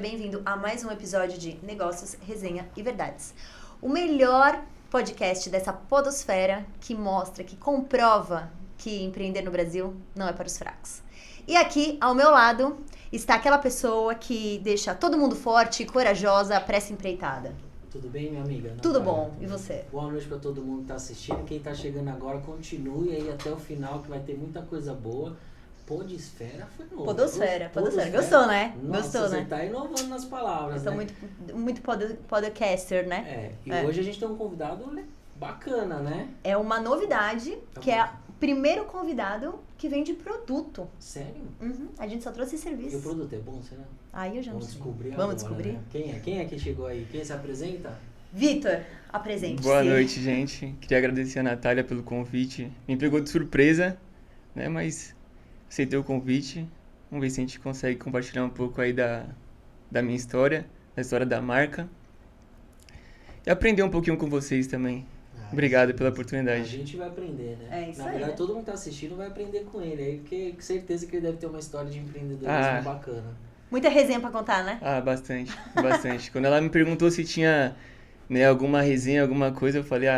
bem-vindo a mais um episódio de Negócios, Resenha e Verdades. O melhor podcast dessa podosfera que mostra, que comprova que empreender no Brasil não é para os fracos. E aqui, ao meu lado, está aquela pessoa que deixa todo mundo forte e corajosa para essa empreitada. Tudo bem, minha amiga? Tudo bom. E você? Boa noite para todo mundo que está assistindo. Quem está chegando agora, continue aí até o final, que vai ter muita coisa boa. Podesfera foi novo. Podosfera. Gostou, né? Nossa, Gostou, você né? tá inovando nas palavras, Eu sou muito podcaster, né? Hoje a gente tem um convidado bacana, né? É uma novidade, que é o primeiro convidado que vende produto. Sério? Uhum. A gente só trouxe serviço. E o produto é bom, será? Aí eu já não sei. Vamos Vamos agora, descobrir? Né? Quem é que chegou aí? Quem se apresenta? Vitor, apresente-se. Boa noite, gente. Queria agradecer a Natália pelo convite. Me pegou de surpresa, né? Mas aceitei o convite. Vamos ver se a gente consegue compartilhar um pouco aí da minha história, da história da marca. E aprender um pouquinho com vocês também. Obrigado pela oportunidade. A gente vai aprender, né? É isso Na aí, verdade, né? todo mundo que tá assistindo vai aprender com ele aí, porque com certeza que ele deve ter uma história de empreendedorismo bacana. Muita resenha pra contar, né? Bastante. Quando ela me perguntou se tinha, né, alguma resenha, alguma coisa, eu falei,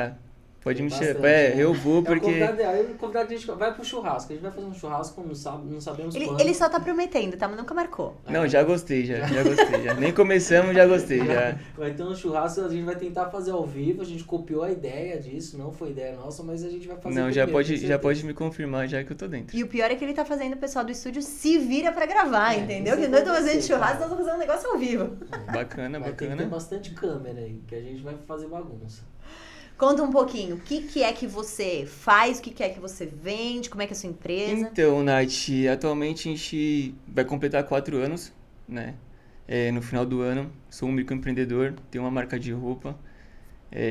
pode me chamar. Né? Eu vou, porque... O convidado a gente vai pro churrasco. A gente vai fazer um churrasco, não sabemos quando. Ele só tá prometendo, tá? Mas nunca marcou. Não, já gostei, já gostei. Nem começamos, já gostei, já. Vai ter um churrasco, a gente vai tentar fazer ao vivo. A gente copiou a ideia disso, não foi ideia nossa, mas a gente vai fazer. Não, já pode me confirmar já que eu tô dentro. E o pior é que ele tá fazendo o pessoal do estúdio se vira pra gravar, entendeu? Que nós estamos fazendo churrasco, nós estamos fazendo um negócio ao vivo. Bacana. Tem que ter bastante câmera aí, que a gente vai fazer bagunça. Conta um pouquinho, o que é que você faz, o que é que você vende, como é que é a sua empresa? Então, Nath, atualmente a gente vai completar 4 anos, né? No final do ano, sou um microempreendedor, tenho uma marca de roupa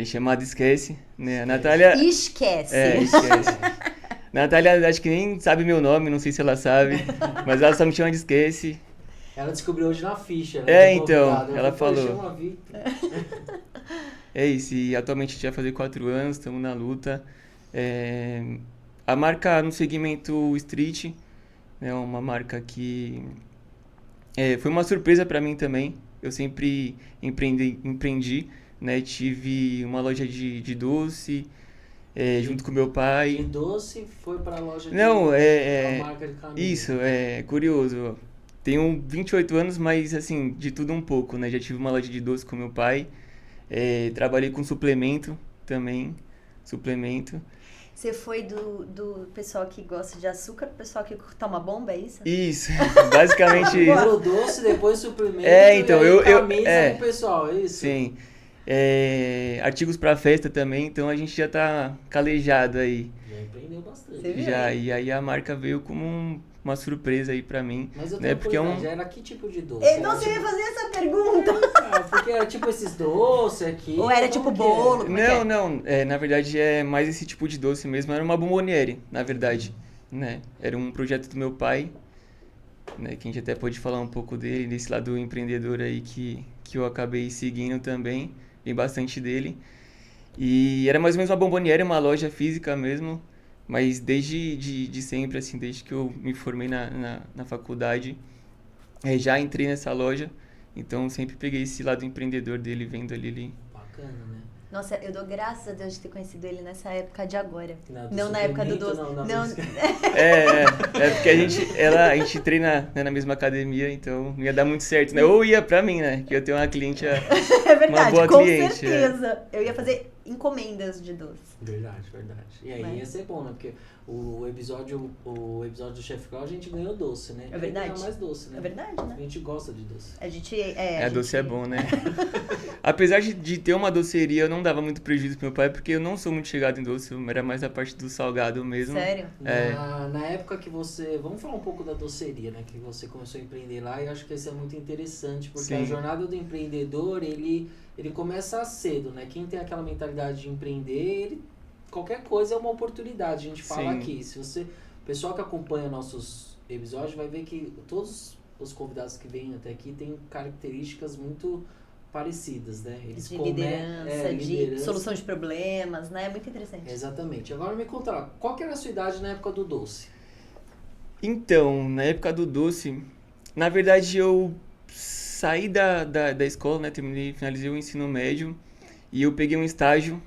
chamada Esquece, né? A Natália... Esquece! Esquece. Natália acho que nem sabe meu nome, não sei se ela sabe, mas ela só me chama de Esquece. Ela descobriu hoje na ficha, né? Então, ela falou. Chama Victor. É isso, e atualmente a gente vai fazer 4 anos, estamos na luta. A marca no segmento street, é uma marca que foi uma surpresa para mim também. Eu sempre empreendi, né? Tive uma loja de doce, junto com meu pai. De doce foi para a loja de marca de camisa. Isso, é curioso. Tenho 28 anos, mas assim, de tudo um pouco, né? Já tive uma loja de doce com meu pai. Trabalhei com suplemento também, Você foi do pessoal que gosta de açúcar pro pessoal que toma bomba, é isso? Isso, basicamente isso. Primeiro doce, depois suplemento, então, e aí eu camisa pro pessoal, é isso? Sim, artigos para festa também, então a gente já tá calejado aí. Já empreendeu bastante. Você viu? Já, e aí a marca veio como uma surpresa aí pra mim. Mas eu né? tenho Porque curiosidade, era que tipo de doce? Você ia fazer essa pergunta. Porque era tipo esses doces aqui. Ou era tipo bolo? Não, na verdade é mais esse tipo de doce mesmo, era uma bomboniere, na verdade, né? Era um projeto do meu pai, né? Que a gente até pode falar um pouco dele, desse lado empreendedor aí que eu acabei seguindo também, tem bastante dele. E era mais ou menos uma bomboniere, uma loja física mesmo, mas desde sempre, assim, desde que eu me formei na faculdade, já entrei nessa loja, então sempre peguei esse lado empreendedor dele, vendo ali ele. Bacana, né? Nossa, eu dou graças a Deus de ter conhecido ele nessa época de agora. Não na época do doce. Não. Porque a gente treina, né, na mesma academia, então não ia dar muito certo, né? Ou ia pra mim, né? Que eu tenho uma cliente, É verdade, uma boa com cliente, certeza. Eu ia fazer encomendas de doce. Verdade. E aí ia ser bom, né? Porque o episódio do Chef Clau a gente ganhou doce, né? É verdade. Ganhou mais doce, né? É verdade, né? A gente gosta de doce. A gente... doce é bom, né? Apesar de ter uma doceria, eu não dava muito prejuízo pro meu pai, porque eu não sou muito chegado em doce, era mais a parte do salgado mesmo. Sério? Na época que você... Vamos falar um pouco da doceria, né? Que você começou a empreender lá, e eu acho que isso é muito interessante, porque Sim. a jornada do empreendedor, ele começa cedo, né? Quem tem aquela mentalidade de empreender, qualquer coisa é uma oportunidade, a gente fala Sim. aqui. O pessoal que acompanha nossos episódios vai ver que todos os convidados que vêm até aqui têm características muito parecidas, né? Eles De liderança, de solução de problemas, né? Muito interessante. Exatamente. Agora me conta lá, qual que era a sua idade na época do doce? Então, na época do doce, na verdade eu saí da escola, né? Finalizei o ensino médio e eu peguei um estágio,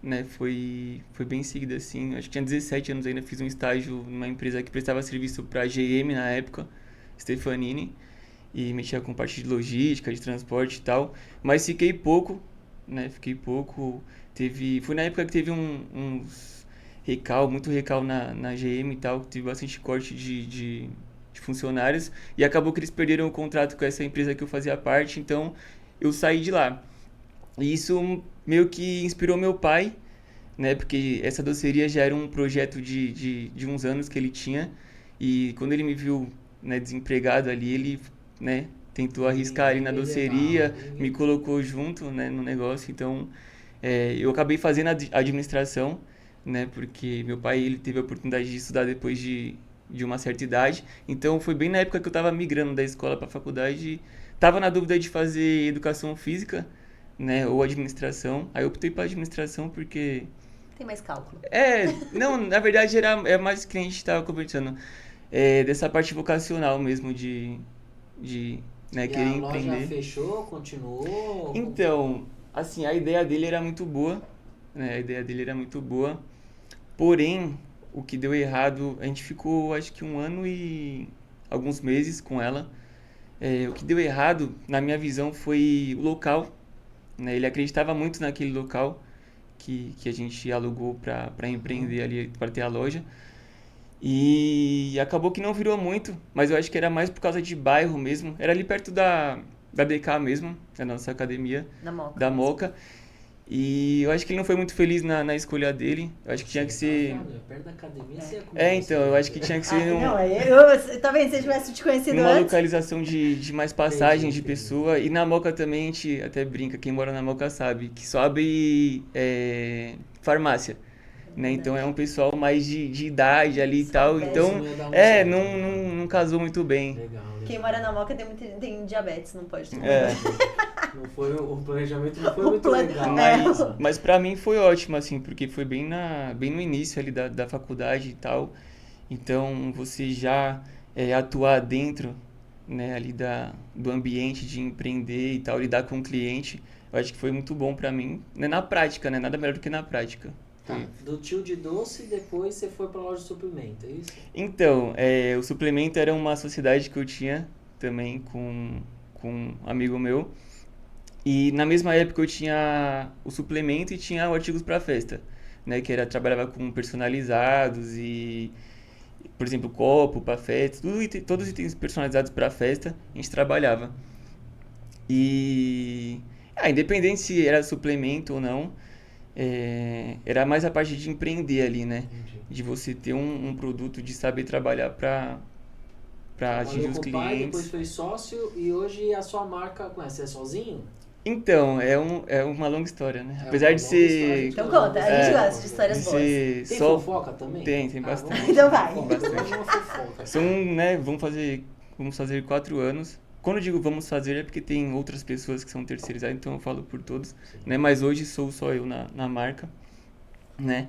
né? Foi bem seguido assim. Acho que tinha 17 anos ainda, fiz um estágio numa empresa que prestava serviço para a GM na época, Stefanini, e mexia com parte de logística, de transporte e tal. Mas fiquei pouco, né? Fiquei pouco. Foi na época que teve uns muito recal na GM e tal, teve bastante corte de funcionários e acabou que eles perderam o contrato com essa empresa que eu fazia parte, então eu saí de lá. E isso meio que inspirou meu pai, né? Porque essa doceria já era um projeto de uns anos que ele tinha e quando ele me viu, né, desempregado ali, ele, né, tentou arriscar ali na doceria, me colocou junto, né, no negócio, então eu acabei fazendo administração, né? Porque meu pai ele teve a oportunidade de estudar depois de uma certa idade. Então foi bem na época que eu estava migrando da escola para a faculdade. Tava na dúvida de fazer educação física, né? Ou administração. Aí eu optei para administração porque... Tem mais cálculo. Não, na verdade é mais que a gente estava conversando. Dessa parte vocacional mesmo né, E querer a loja empreender. fechou, continuou? Então, assim, a ideia dele era muito boa, né? A ideia dele era muito boa. Porém, o que deu errado, a gente ficou acho que 1 ano e alguns meses com ela. O que deu errado, na minha visão, foi o local, né? Ele acreditava muito naquele local que a gente alugou para empreender ali, para ter a loja. E acabou que não virou muito, mas eu acho que era mais por causa de bairro mesmo. Era ali perto da DK mesmo, da nossa academia, da Moca. E eu acho que ele não foi muito feliz na escolha dele. Eu acho que tinha que ser... Perto da academia, você ia comer então, eu acho que tinha que ser Tá vendo? Se eu tivesse te conhecido numa antes. localização de mais passagens de Entendi. pessoa. E na Moca também a gente até brinca, quem mora na Moca sabe, que só abre farmácia. Né? Então é um pessoal mais de idade ali e Só tal. dez. Então, Isso não ia dar muito certo, né? não casou muito bem. Legal. Quem mora na Moca tem diabetes, não pode tomar. Não foi, o planejamento não foi O muito plano- legal. Mas pra mim foi ótimo, assim, porque foi bem no início ali da faculdade e tal. Então, você já atuar dentro, né, ali do ambiente de empreender e tal, lidar com o cliente, eu acho que foi muito bom pra mim, né, na prática, né, nada melhor do que na prática. Tá, do tio de doce, depois você foi pra loja de suplemento, é isso? Então, o suplemento era uma sociedade que eu tinha também com um amigo meu. E na mesma época eu tinha o suplemento e tinha o artigos para festa, né? Que trabalhava com personalizados e, por exemplo, copo para festa, todos os itens personalizados para festa, a gente trabalhava. E, independente se era suplemento ou não, era mais a parte de empreender ali, né? Entendi. De você ter um produto, de saber trabalhar para atingir Trabalhou os com o pai, clientes. depois foi sócio e hoje a sua marca, você é sozinho? Então, é uma longa história, né? É Apesar uma de longa ser... história, Então conta, a gente gosta de histórias de boas. ser Tem só... fofoca também? Tem bastante. Vamos Então vai. Vamos uma fofoca. São, né, vamos fazer 4 anos. Quando eu digo vamos fazer é porque tem outras pessoas que são terceirizadas, então eu falo por todos, né? Mas hoje sou só eu na marca, né?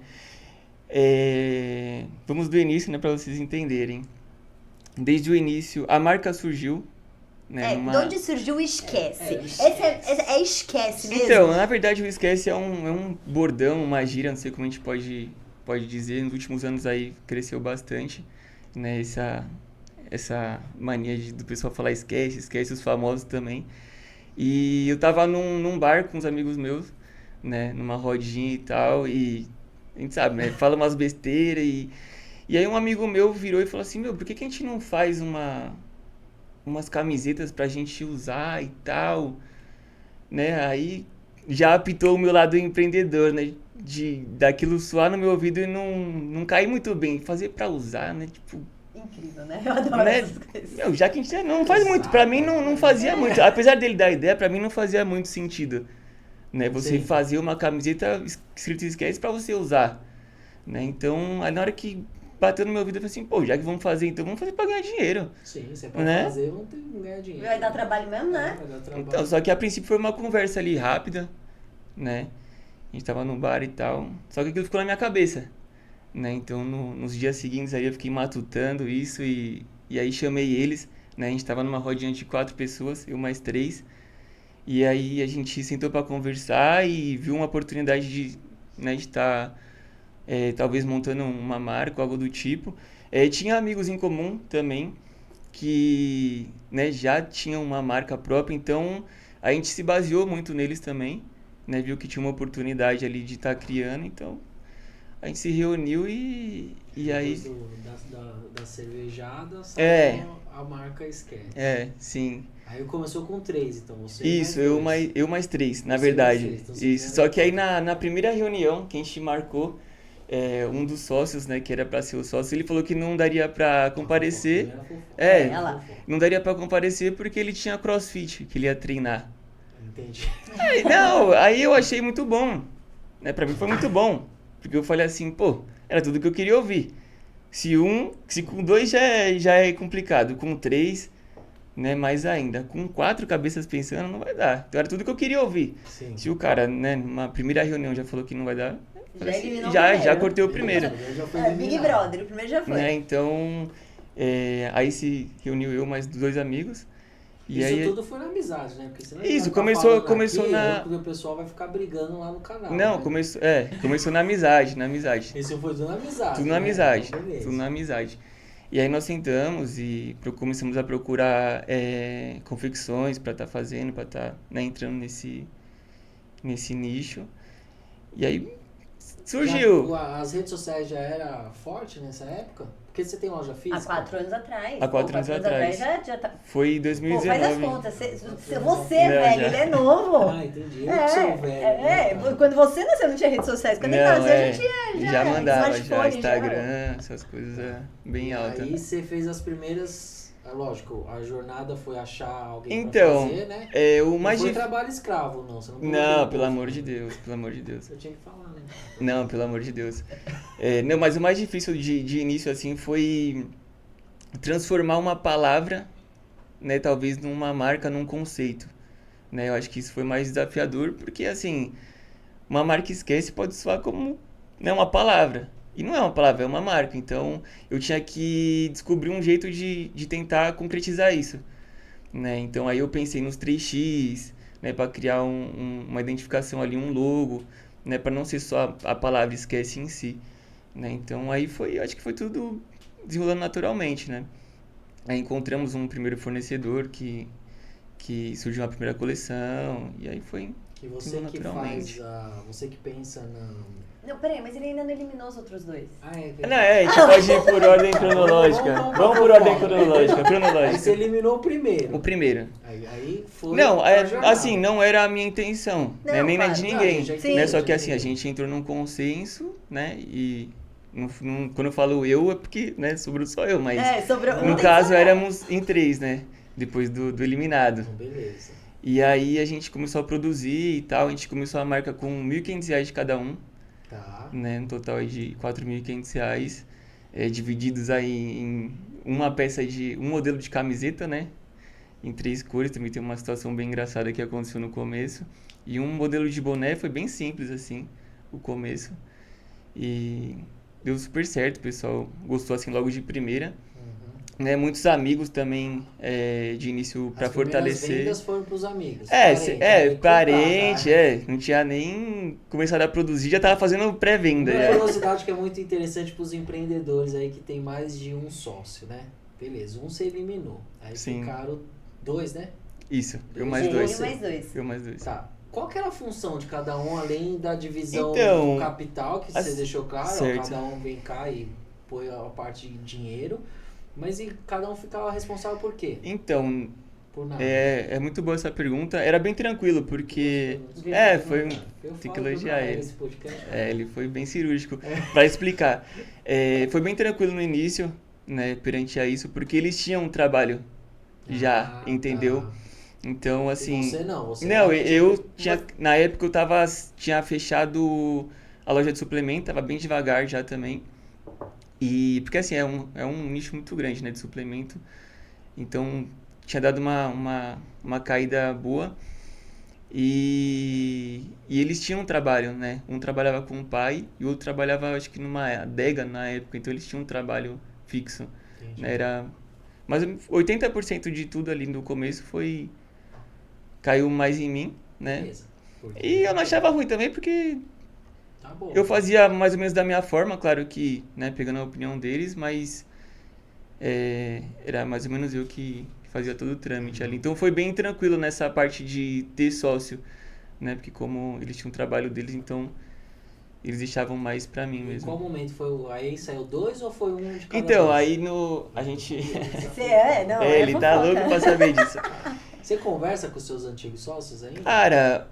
Vamos do início, né, para vocês entenderem. Desde o início, a marca surgiu, né, De onde surgiu o esquece. esquece. Esquece mesmo. Então, na verdade, o esquece é um bordão, uma gíria, não sei como a gente pode dizer. Nos últimos anos aí cresceu bastante, né? Essa mania do pessoal falar esquece os famosos também. E eu tava num bar com uns amigos meus, né? Numa rodinha e tal, e a gente sabe, né? Fala umas besteiras e aí um amigo meu virou e falou assim, por que a gente não faz umas camisetas pra gente usar e tal, né? Aí já apitou o meu lado empreendedor, né? Daquilo soar no meu ouvido e não cair muito bem. Fazer pra usar, né? Tipo, Incrível, né? Eu adoro né? essas coisas. Já que a gente não faz muito, pra mim não fazia muito. Apesar dele dar ideia, pra mim não fazia muito sentido, né? Você Sim. fazer uma camiseta escrito esquece pra você usar, né? Então, aí na hora que bateu no meu ouvido, eu falei assim, já que vamos fazer, então vamos fazer pra ganhar dinheiro. Sim, você pode Né? fazer, vamos ter que ganhar dinheiro. Vai dar trabalho mesmo, né? Vai dar trabalho. Então, só que a princípio foi uma conversa ali rápida, né? A gente tava no bar e tal. Só que aquilo ficou na minha cabeça, né? Então, nos dias seguintes aí eu fiquei matutando isso e aí chamei eles, né? A gente tava numa rodinha de 4 pessoas, eu mais 3. E aí a gente sentou para conversar e viu uma oportunidade de, né, de estar talvez montando uma marca, algo do tipo. Tinha amigos em comum também que, né, já tinham uma marca própria, então a gente se baseou muito neles também, né? Viu que tinha uma oportunidade ali de estar criando, então a gente se reuniu e aí... Da cervejada É. saiu a marca Esquece. Sim. Aí começou com 3, então você Isso, eu mais 3, na Você verdade. mais 3, então você Isso. fizeram Só que aí na primeira reunião que a gente marcou, um dos sócios, né, que era pra ser o sócio, ele falou que não daria pra comparecer. Olha lá. Não daria pra comparecer porque ele tinha CrossFit, que ele ia treinar. Entendi. Aí eu achei muito bom, né? Pra mim foi muito bom, porque eu falei assim, pô, era tudo que eu queria ouvir. Se com 2 já é complicado, com 3, né, mais ainda. Com 4 cabeças pensando, não vai dar. Então era tudo que eu queria ouvir. Sim. Se o cara, né, numa primeira reunião já falou que não vai dar, Já eliminou o já primeiro. cortei o primeiro. Já foi Big eliminado. Brother, o primeiro já foi. Né, então, aí se reuniu eu mais 2 amigos. E Isso aí, tudo foi na amizade, né? Porque senão Isso, vai ficar começou falando aqui, na- porque o pessoal vai ficar brigando lá no canal. não, né? começou na amizade. Isso foi tudo na amizade. Tudo na né? amizade, Então, beleza. tudo na amizade. E aí nós sentamos e começamos a procurar confecções para estar fazendo, para estar, né, entrando nesse nicho. E aí surgiu. As redes sociais já era forte nessa época? Porque você tem loja Há física? 4 anos atrás. Há 4 anos atrás. Já tá... Foi em Pô, 2019. faz as contas. Você Não, velho, já. ele é novo. Ah, entendi. Eu que sou velho. né? Quando você nasceu não tinha redes sociais. Quando ele Não, nasceu a gente já mandava, já smartphone, Instagram, essas coisas bem altas. Aí você fez as primeiras... Lógico, a jornada foi achar alguém Então, pra fazer, né? o mais Não foi difícil. trabalho escravo, não. Você não colocou Não, no pelo bolso, amor né? de Deus, pelo amor de Deus. Eu tinha que falar, né? Não, pelo amor de Deus. Não, mas o mais difícil de início, assim, foi transformar uma palavra, né, talvez numa marca, num conceito, né? Eu acho que isso foi mais desafiador, porque, assim, uma marca Esquece pode soar como, né, uma palavra. E não é uma palavra, é uma marca. Então, eu tinha que descobrir um jeito de tentar concretizar isso, né? Então, aí eu pensei nos 3x, né, para criar uma identificação ali, um logo, né, para não ser só a palavra Esquece em si, né? Então, aí acho que foi tudo desenrolando naturalmente, né? Aí encontramos um primeiro fornecedor que surgiu uma primeira coleção, e aí foi E você indo que naturalmente. você que pensa na... Não, peraí, mas ele ainda não eliminou os outros 2. Ah, é Não, a gente pode ir por ordem cronológica. Vamos por ordem cronológica. Aí você eliminou o primeiro. O primeiro. Aí foi Não, pra jornada. assim, não era a minha intenção, Não, né? Nem na claro. de Não, ninguém, gente, Sim. né? Só que já assim, a entendi. gente entrou num consenso, né? E quando eu falo eu é porque, né, sobrou só eu, mas Sobrou. no caso éramos em 3, né? Depois do eliminado. Então, beleza. E aí a gente começou a produzir e tal, a gente começou a marca com R$ 1.500 de cada um, Tá. né? No total aí de R$ 4.500, divididos aí em uma peça um modelo de camiseta, né? Em 3 cores, também tem uma situação bem engraçada que aconteceu no começo. E um modelo de boné, foi bem simples assim, o começo. E deu super certo, o pessoal gostou assim logo de primeira. Né, muitos amigos também de início para As primeiras fortalecer. vendas foram pros amigos. Parente, não tinha nem começado a produzir, já tava fazendo pré-venda. Uma Já. curiosidade que é muito interessante pros empreendedores aí que tem mais de um sócio, né? Beleza, um você eliminou. Aí Sim. ficaram 2, né? Isso, eu Sim, mais Sim, 2. mais 2. Eu mais 2. Tá. Qual que era a função de cada um, além da divisão Então, do capital, que você deixou claro, ó, certo. cada um vem cá e põe a parte de dinheiro, mas e cada um ficava responsável por quê? Então, Por nada. é muito boa essa pergunta. Era bem tranquilo, porque... foi um... Eu tem que falo pro elogiar Gabriel ele. nesse podcast. Ele foi bem cirúrgico para explicar. Foi bem tranquilo no início, né, perante a isso, porque eles tinham um trabalho já, entendeu? Tá. Então, assim... E você não, você Não, realmente- eu tinha... Na época eu tinha fechado a loja de suplemento, tava bem devagar já também. E... Porque, assim, é um nicho muito grande, né, de suplemento. Então, tinha dado uma caída boa. E eles tinham um trabalho, né? Um trabalhava com o pai e o outro trabalhava, acho que numa adega na época. Então, eles tinham um trabalho fixo. Entendi. Né? Era Mas 80% de tudo ali no começo caiu mais em mim, né? Beleza. Porque- E eu não achava ruim também, porque Tá bom. eu fazia mais ou menos da minha forma, claro que, né, pegando a opinião deles, mas era mais ou menos eu que fazia todo o trâmite ali. Então foi bem tranquilo nessa parte de ter sócio, né? Porque como eles tinham o trabalho deles, então eles deixavam mais pra mim Em mesmo. qual momento foi aí saiu 2 ou foi um de cada Então, vez? aí a gente... Não, ele tá fofoca. louco pra saber disso. Você conversa com os seus antigos sócios ainda? Cara,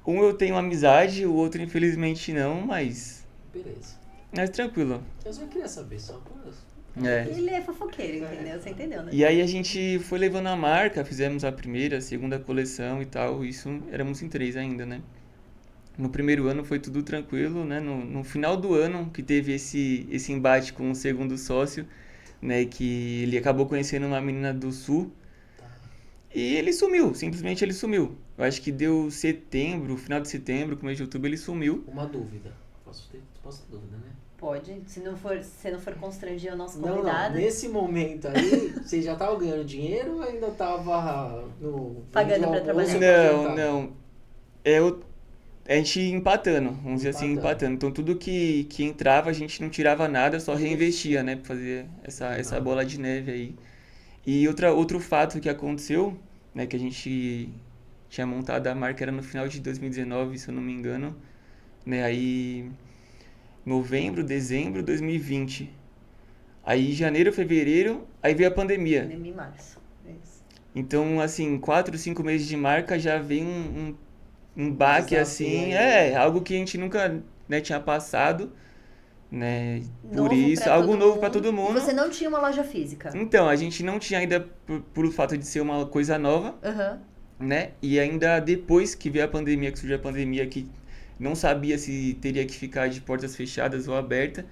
um eu tenho amizade, o outro infelizmente não, mas Beleza. tranquilo. Eu só queria saber, só por... Ele é fofoqueiro, entendeu? Você entendeu, né? E aí a gente foi levando a marca, fizemos a primeira, a segunda coleção e tal, isso éramos em 3 ainda, né? No primeiro ano foi tudo tranquilo, né? No final do ano que teve esse embate com o segundo sócio, né? Que ele acabou conhecendo uma menina do Sul e ele sumiu, simplesmente ele sumiu. Eu acho que deu setembro, final de setembro, começo de outubro, ele sumiu. Uma dúvida. Posso ter dúvida, né? Pode, se não for constranger o nosso Não, convidado. nesse momento aí, você já tava ganhando dinheiro ou ainda tava Pagando pra trabalhar? Não. A gente empatando, vamos dizer assim, empatando. Então tudo que entrava a gente não tirava nada, só reinvestia, né? Pra fazer essa bola de neve aí. E outro fato que aconteceu, né? Que a gente tinha montado a marca era no final de 2019, se eu não me engano. Né? Aí, novembro, dezembro de 2020. Aí, janeiro, fevereiro, aí veio a pandemia. Em março. Isso. Então, assim, 4, 5 meses de marca já veio um baque, Desafio assim, aí. algo que a gente nunca, né, tinha passado, né, por Novo isso, pra algo todo novo para mundo. todo mundo. E você não tinha uma loja física. Então, a gente não tinha ainda, por o fato de ser uma coisa nova, Aham. né, e ainda depois que veio a pandemia, que surgiu a pandemia, que não sabia se teria que ficar de portas fechadas ou aberta,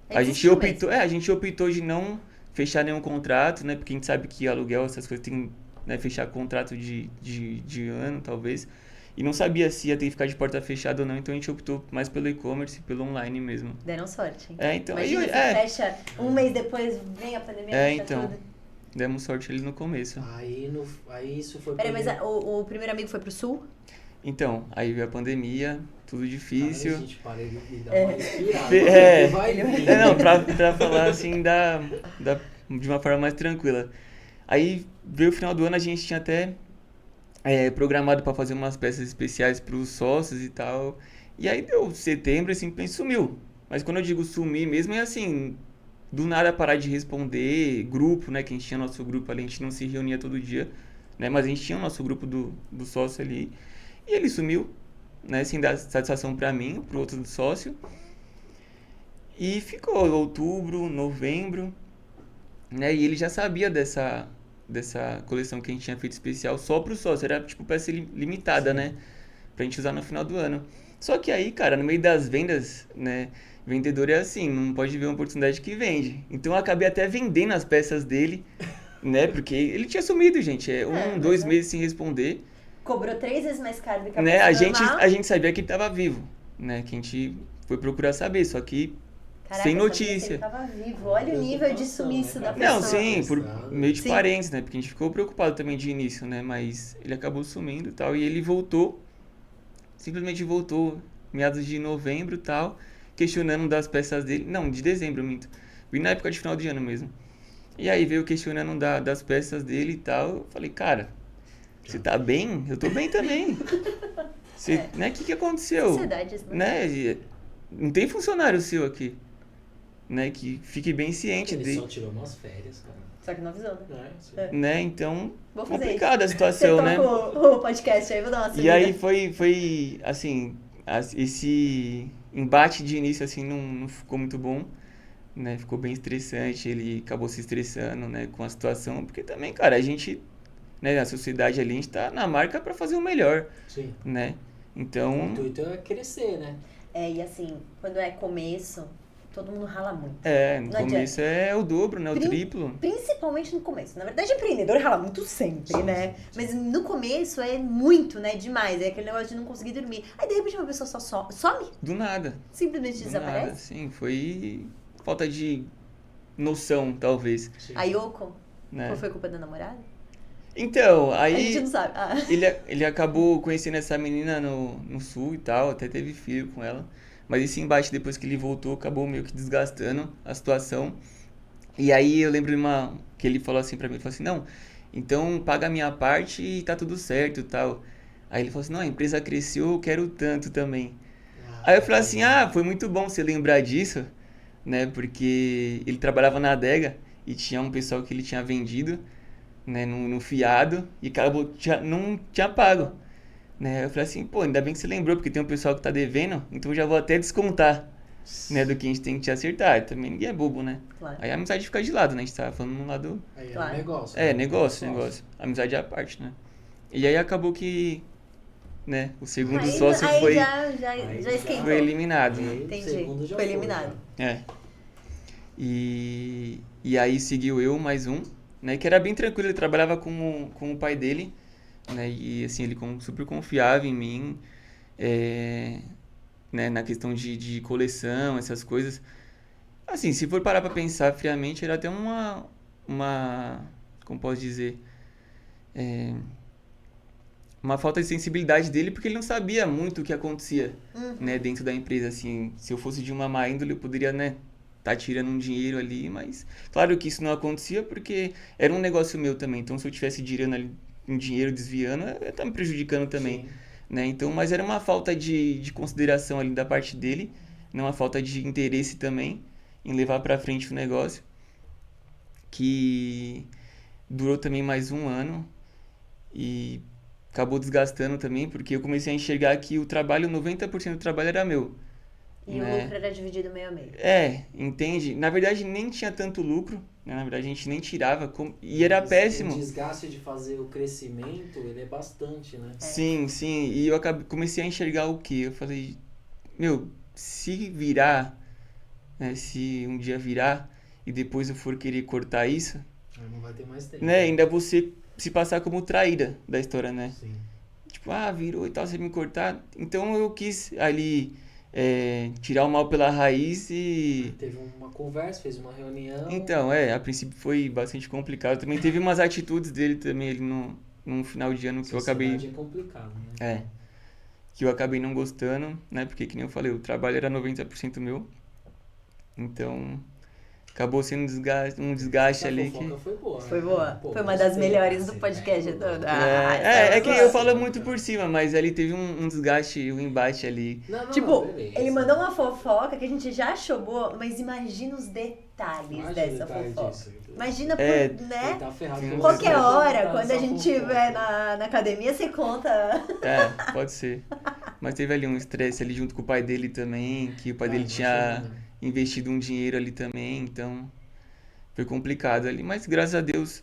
a gente Existiu optou, mesmo. a gente optou de não fechar nenhum contrato, né? Porque a gente sabe que aluguel, essas coisas tem, né, fechar contrato de ano, talvez. E não sabia se ia ter que ficar de porta fechada ou não, então a gente optou mais pelo e-commerce, pelo online mesmo. Deram sorte. Hein? Então Imagina, você fecha um mês depois, vem a pandemia, fecha então. tudo. Demos sorte ali no começo. Aí isso foi... Peraí, mas o primeiro amigo foi pro sul? Então, aí veio a pandemia, tudo difícil. Cara, gente, parei de dar uma respirada. Vai vir. Não, pra falar assim de uma forma mais tranquila. Aí veio o final do ano, a gente tinha até programado para fazer umas peças especiais para os sócios e tal. E aí deu setembro, assim, sumiu. Mas quando eu digo sumir mesmo, é assim, do nada parar de responder, grupo, né, que a gente tinha nosso grupo ali, a gente não se reunia todo dia, né, mas a gente tinha o nosso grupo do sócio ali. E ele sumiu, né, sem dar satisfação para mim, pro outro sócio. E ficou outubro, novembro, né, e ele já sabia dessa coleção que a gente tinha feito especial só pro sócio, era tipo peça limitada, né, pra gente usar no final do ano. Só que aí, cara, no meio das vendas, né, vendedor é assim, não pode ver uma oportunidade que vende. Então eu acabei até vendendo as peças dele, né, porque ele tinha sumido, gente, 2 meses sem responder. Cobrou 3 vezes mais caro do que a Né, peça normal. a gente sabia que ele tava vivo, né, que a gente foi procurar saber, só que Caraca, sem eu sabia que notícia. ele tava vivo. Olha o nível de sumiço da pessoa. Não, sim, por meio de Sim. parentes, né? Porque a gente ficou preocupado também de início, né? Mas ele acabou sumindo e tal. E ele voltou, simplesmente voltou, meados de novembro e tal, questionando das peças dele. Não, de dezembro, eu minto. Vim na época de final de ano mesmo. E aí veio questionando das peças dele e tal. Eu falei, cara, você tá bem? Eu tô bem também. Você, né? O que aconteceu? Sociedades, né? Né? Não tem funcionário seu aqui. Né, que fique bem ciente Ele dele, só tirou umas férias, cara. Só que não avisou, né? Sim. né? Então, Vou fazer complicada a isso. situação, Você né? toca o podcast aí, vou dar uma E sumida. aí foi assim, esse embate de início assim não ficou muito bom, né? Ficou bem estressante, ele acabou se estressando, né, com a situação, porque também, cara, a gente, né, na sociedade ali, a gente tá na marca pra fazer o melhor, Sim. né? O Então, intuito é crescer, né? E assim, quando é começo, todo mundo rala muito. no Não começo é o dobro, né, o triplo. Principalmente no começo. Na verdade, empreendedor rala muito sempre, Sim, né? sim. Mas no começo é muito, né? Demais. É aquele negócio de não conseguir dormir. Aí, de repente, uma pessoa só some. Do nada. Simplesmente Do nada, desaparece. sim, foi falta de, noção, talvez, Sim. A Yoko? né? Ou foi culpa da namorada? Então, A gente aí não sabe. Ah. ele acabou conhecendo essa menina no sul e tal, até teve filho com ela. Mas esse embate, depois que ele voltou, acabou meio que desgastando a situação. E aí eu lembro que ele falou assim pra mim, ele falou assim, não, então paga a minha parte e tá tudo certo e tal. Aí ele falou assim, não, a empresa cresceu, eu quero tanto também. Aí eu falei assim, foi muito bom você lembrar disso, né? Porque ele trabalhava na adega e tinha um pessoal que ele tinha vendido, né, no fiado e acabou, não tinha pago, né? Eu falei assim, pô, ainda bem que você lembrou, porque tem um pessoal que tá devendo, então eu já vou até descontar, né, do que a gente tem que te acertar. Também ninguém é bobo, né? Claro. Aí a amizade fica de lado, né? A gente tava falando no lado... Aí é Claro. negócio. É, né? negócio. Amizade é a parte, né? E aí acabou que, né, o segundo Aí, sócio aí foi, já Aí esquentou. foi eliminado, né? Aí, Entendi. segundo já Foi eliminado. É. E aí seguiu eu mais um, né? Que era bem tranquilo, ele trabalhava com o pai dele, né? E assim, ele super confiava em mim, né? Na questão de coleção, essas coisas. Assim, se for parar pra pensar friamente, era até como posso dizer, uma falta de sensibilidade dele, porque ele não sabia muito o que acontecia, né, dentro da empresa, assim. Se eu fosse de uma má índole, eu poderia, né, tá tirando um dinheiro ali, mas claro que isso não acontecia porque era um negócio meu também. Então, se eu tivesse tirando ali um dinheiro, desviando, eu ia estar me prejudicando também, Sim. né? Então, mas era uma falta de consideração ali da parte dele, né, uma falta de interesse também em levar pra frente o negócio, que durou também mais um ano e acabou desgastando também, porque eu comecei a enxergar que o trabalho, 90% do trabalho era meu. E o né? lucro era dividido meio a meio. Entende? Na verdade, nem tinha tanto lucro, né? Na verdade, a gente nem tirava, e era péssimo. O desgaste de fazer o crescimento, ele é bastante, né? Sim, e eu comecei a enxergar o quê? Eu falei, meu, se virar, né? Se um dia virar e depois eu for querer cortar isso, Aí não vai ter mais tempo. né? Ainda você se passar como traíra da história, né? Sim. Tipo, virou e tal, você me cortar. Então eu quis ali tirar o mal pela raiz e... Teve uma conversa, fez uma reunião. Então, a princípio foi bastante complicado. Também teve umas atitudes dele também ali num final de ano que eu acabei... Sociedade é complicado, né? Que eu acabei não gostando, né? Porque, que nem eu falei, o trabalho era 90% meu. Então, acabou sendo um desgaste Essa ali fofoca que... foi boa. Foi né? boa. Pô, Foi uma das gostei, melhores do assim, podcast né? todo. É que essa eu foi falo muito por cima, mas ali teve um desgaste, um embate ali. Não, Tipo, beleza. ele mandou uma fofoca que a gente já achou boa, mas imagina os detalhes Imagina dessa o detalhe fofoca. disso. Imagina, Ele né? tá ferrado Sim. com Qualquer você, hora, contar quando a essa gente fofoca. estiver na academia, você conta. Pode ser. Mas teve ali um estresse ali junto com o pai dele também, que o pai dele tinha imagina. investido um dinheiro ali também, então foi complicado ali. Mas graças a Deus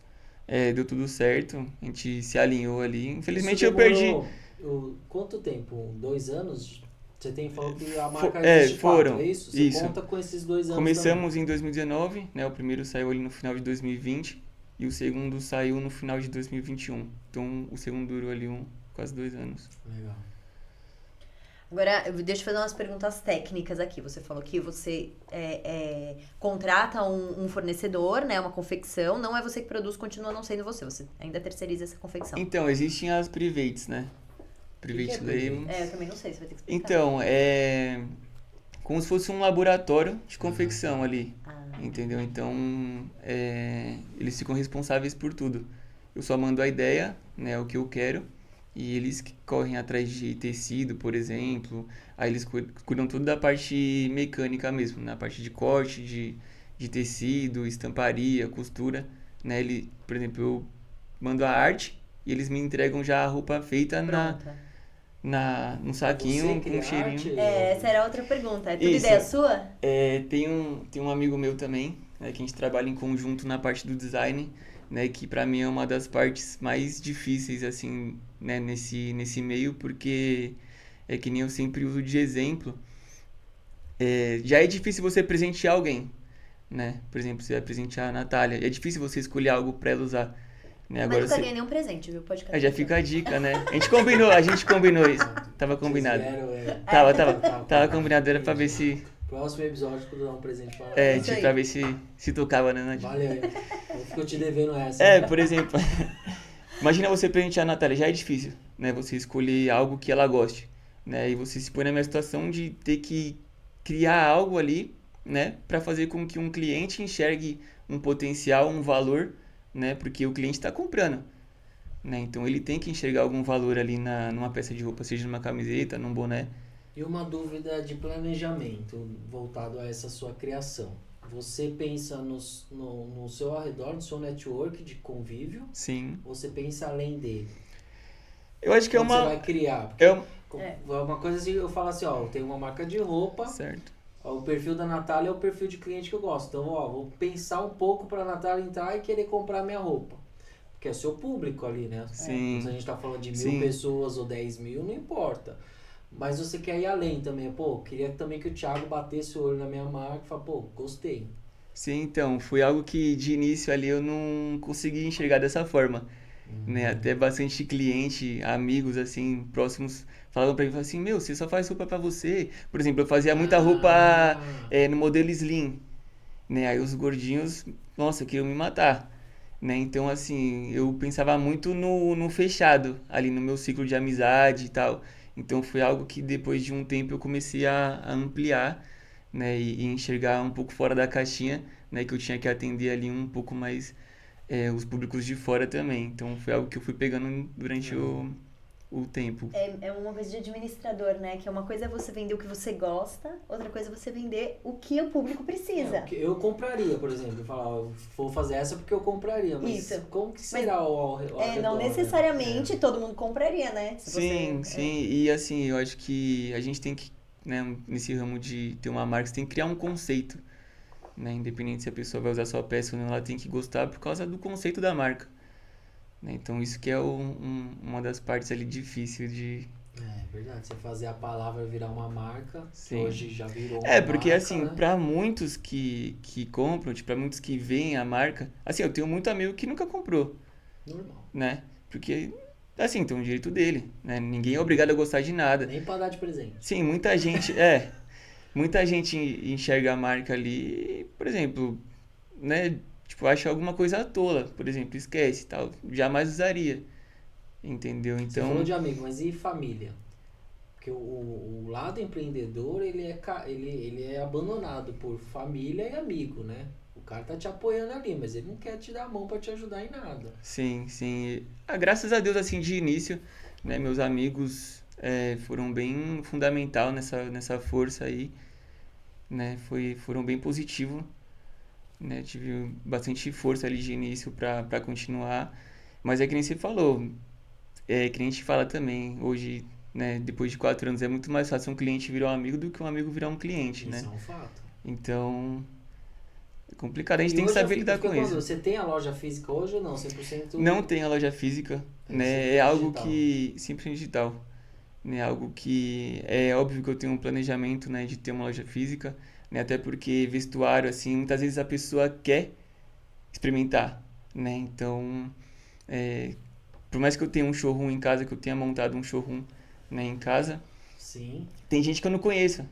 deu tudo certo, a gente se alinhou ali. Infelizmente Isso eu perdi. demorou, quanto tempo? 2 anos? Você falou que a marca É, existe foram. 4, é isso? Você Isso. conta com esses 2 anos Começamos em 2019, né? O primeiro saiu ali no final de 2020 e o segundo saiu no final de 2021. Então o segundo durou ali quase 2 anos. também? Legal. Agora, deixa eu fazer umas perguntas técnicas aqui. Você falou que você contrata um fornecedor, né? Uma confecção. Não é você que produz, continua não sendo você. Você ainda terceiriza essa confecção. Então, existem as privates, né? Private que é label. private? Eu também não sei, você vai ter que explicar. Então, é como se fosse um laboratório de confecção ali, entendeu? Então, eles ficam responsáveis por tudo. Eu só mando a ideia, né, o que eu quero, e eles que correm atrás de tecido, por exemplo. Aí eles cuidam tudo da parte mecânica mesmo, na parte de corte, de tecido, estamparia, costura, né? Por exemplo, eu mando a arte e eles me entregam já a roupa feita Pronta. num saquinho Você com cria um cheirinho. arte? Essa era outra pergunta. É tudo Isso. ideia sua? Tem um amigo meu também, né, que a gente trabalha em conjunto na parte do design, né, que pra mim é uma das partes mais difíceis, assim, né, nesse meio, porque é que nem eu sempre uso de exemplo. Já é difícil você presentear alguém, né? Por exemplo, você vai presentear a Natália, é difícil você escolher algo pra ela usar. Né? Mas Agora nunca você... ganhei nenhum presente, viu? Pode ficar já fica a dica, né? A gente combinou isso. Tava combinado. Vocês vieram, Tava combinado, era pra ver se Próximo episódio, quando eu dar um presente pra É, Isso tipo, aí. pra ver se tocava, né, Nath? Valeu aí. Eu fico te devendo essa. É, por exemplo, imagina você presentear a Natália, já é difícil, né? Você escolher algo que ela goste, né? E você se põe na minha situação de ter que criar algo ali, né? Pra fazer com que um cliente enxergue um potencial, um valor, né? Porque o cliente está comprando, né? Então ele tem que enxergar algum valor ali numa peça de roupa, seja numa camiseta, num boné. E uma dúvida de planejamento voltado a essa sua criação. Você pensa no seu arredor, no seu network de convívio, Sim. você pensa além dele? Eu acho que é Quando você uma. vai criar? Porque É uma coisa assim, eu falo assim, ó, eu tenho uma marca de roupa, certo. ó, o perfil da Natália é o perfil de cliente que eu gosto. Então, ó, vou pensar um pouco pra Natália entrar e querer comprar minha roupa. Porque é o seu público ali, né? Sim. Se a gente tá falando de 1.000 Sim. pessoas ou 10.000, não importa. Mas você quer ir além também. Pô, queria também que o Thiago batesse o olho na minha marca e falasse, pô, gostei. Sim, então, foi algo que de início ali eu não consegui enxergar dessa forma, né? Até bastante cliente, amigos assim, próximos, falavam pra mim, falavam assim, meu, você só faz roupa pra você. Por exemplo, eu fazia muita roupa Ah. no modelo slim, né? Aí os gordinhos, nossa, queriam me matar, né? Então, assim, eu pensava muito no fechado, ali no meu ciclo de amizade e tal. Então, foi algo que depois de um tempo eu comecei a ampliar, né? E enxergar um pouco fora da caixinha, né? Que eu tinha que atender ali um pouco mais os públicos de fora também. Então, foi algo que eu fui pegando durante o tempo. É uma coisa de administrador, né? Que é uma coisa é você vender o que você gosta, outra coisa é você vender o que o público precisa. Porque eu compraria, por exemplo, falar, ó, vou fazer essa porque eu compraria, mas Isso. como que será ao redor, Não né? necessariamente todo mundo compraria, né? Se Sim, você- sim. E assim, eu acho que a gente tem que, né, nesse ramo de ter uma marca, você tem que criar um conceito, né? Independente se a pessoa vai usar sua peça ou não, ela tem que gostar por causa do conceito da marca, né? Então, isso que é uma das partes ali difícil de... É verdade, você fazer a palavra virar uma marca, que Sim. hoje já virou uma É, porque marca, assim, né? pra muitos que compram, tipo, pra muitos que veem a marca, assim, eu tenho muito amigo que nunca comprou, Normal. né? Porque, assim, tem um direito dele, né? Ninguém é obrigado a gostar de nada. Nem pra dar de presente. Sim, muita gente enxerga a marca ali, por exemplo, né? Tipo, acha alguma coisa tola, por exemplo, esquece e tal, jamais usaria, entendeu? Você falou Então, de amigo, mas e família? Porque o lado empreendedor, ele é abandonado por família e amigo, né? O cara tá te apoiando ali, mas ele não quer te dar a mão pra te ajudar em nada. sim, sim. Ah, graças a Deus, assim, de início, né? Meus amigos foram bem fundamental nessa força aí, né? Foram bem positivo, né? Tive bastante força ali de início pra continuar. Mas é que nem você falou, que nem a gente fala também, hoje, né? Depois de 4 anos, é muito mais fácil um cliente virar um amigo do que um amigo virar um cliente, né? Isso é um fato. Então, é complicado, a gente E tem que hoje saber eu lidar fiquei com com isso. dúvida, você tem a loja física hoje ou não? 100%? Não tem a loja física, É né? 100% É algo digital. que 100% digital, né? Algo que é óbvio que eu tenho um planejamento, né, de ter uma loja física, né? Até porque vestuário assim, muitas vezes a pessoa quer experimentar, né? Então, é, por mais que eu tenha um showroom em casa, que eu tenha montado um showroom, né, em casa, Sim. tem gente que eu não conheço,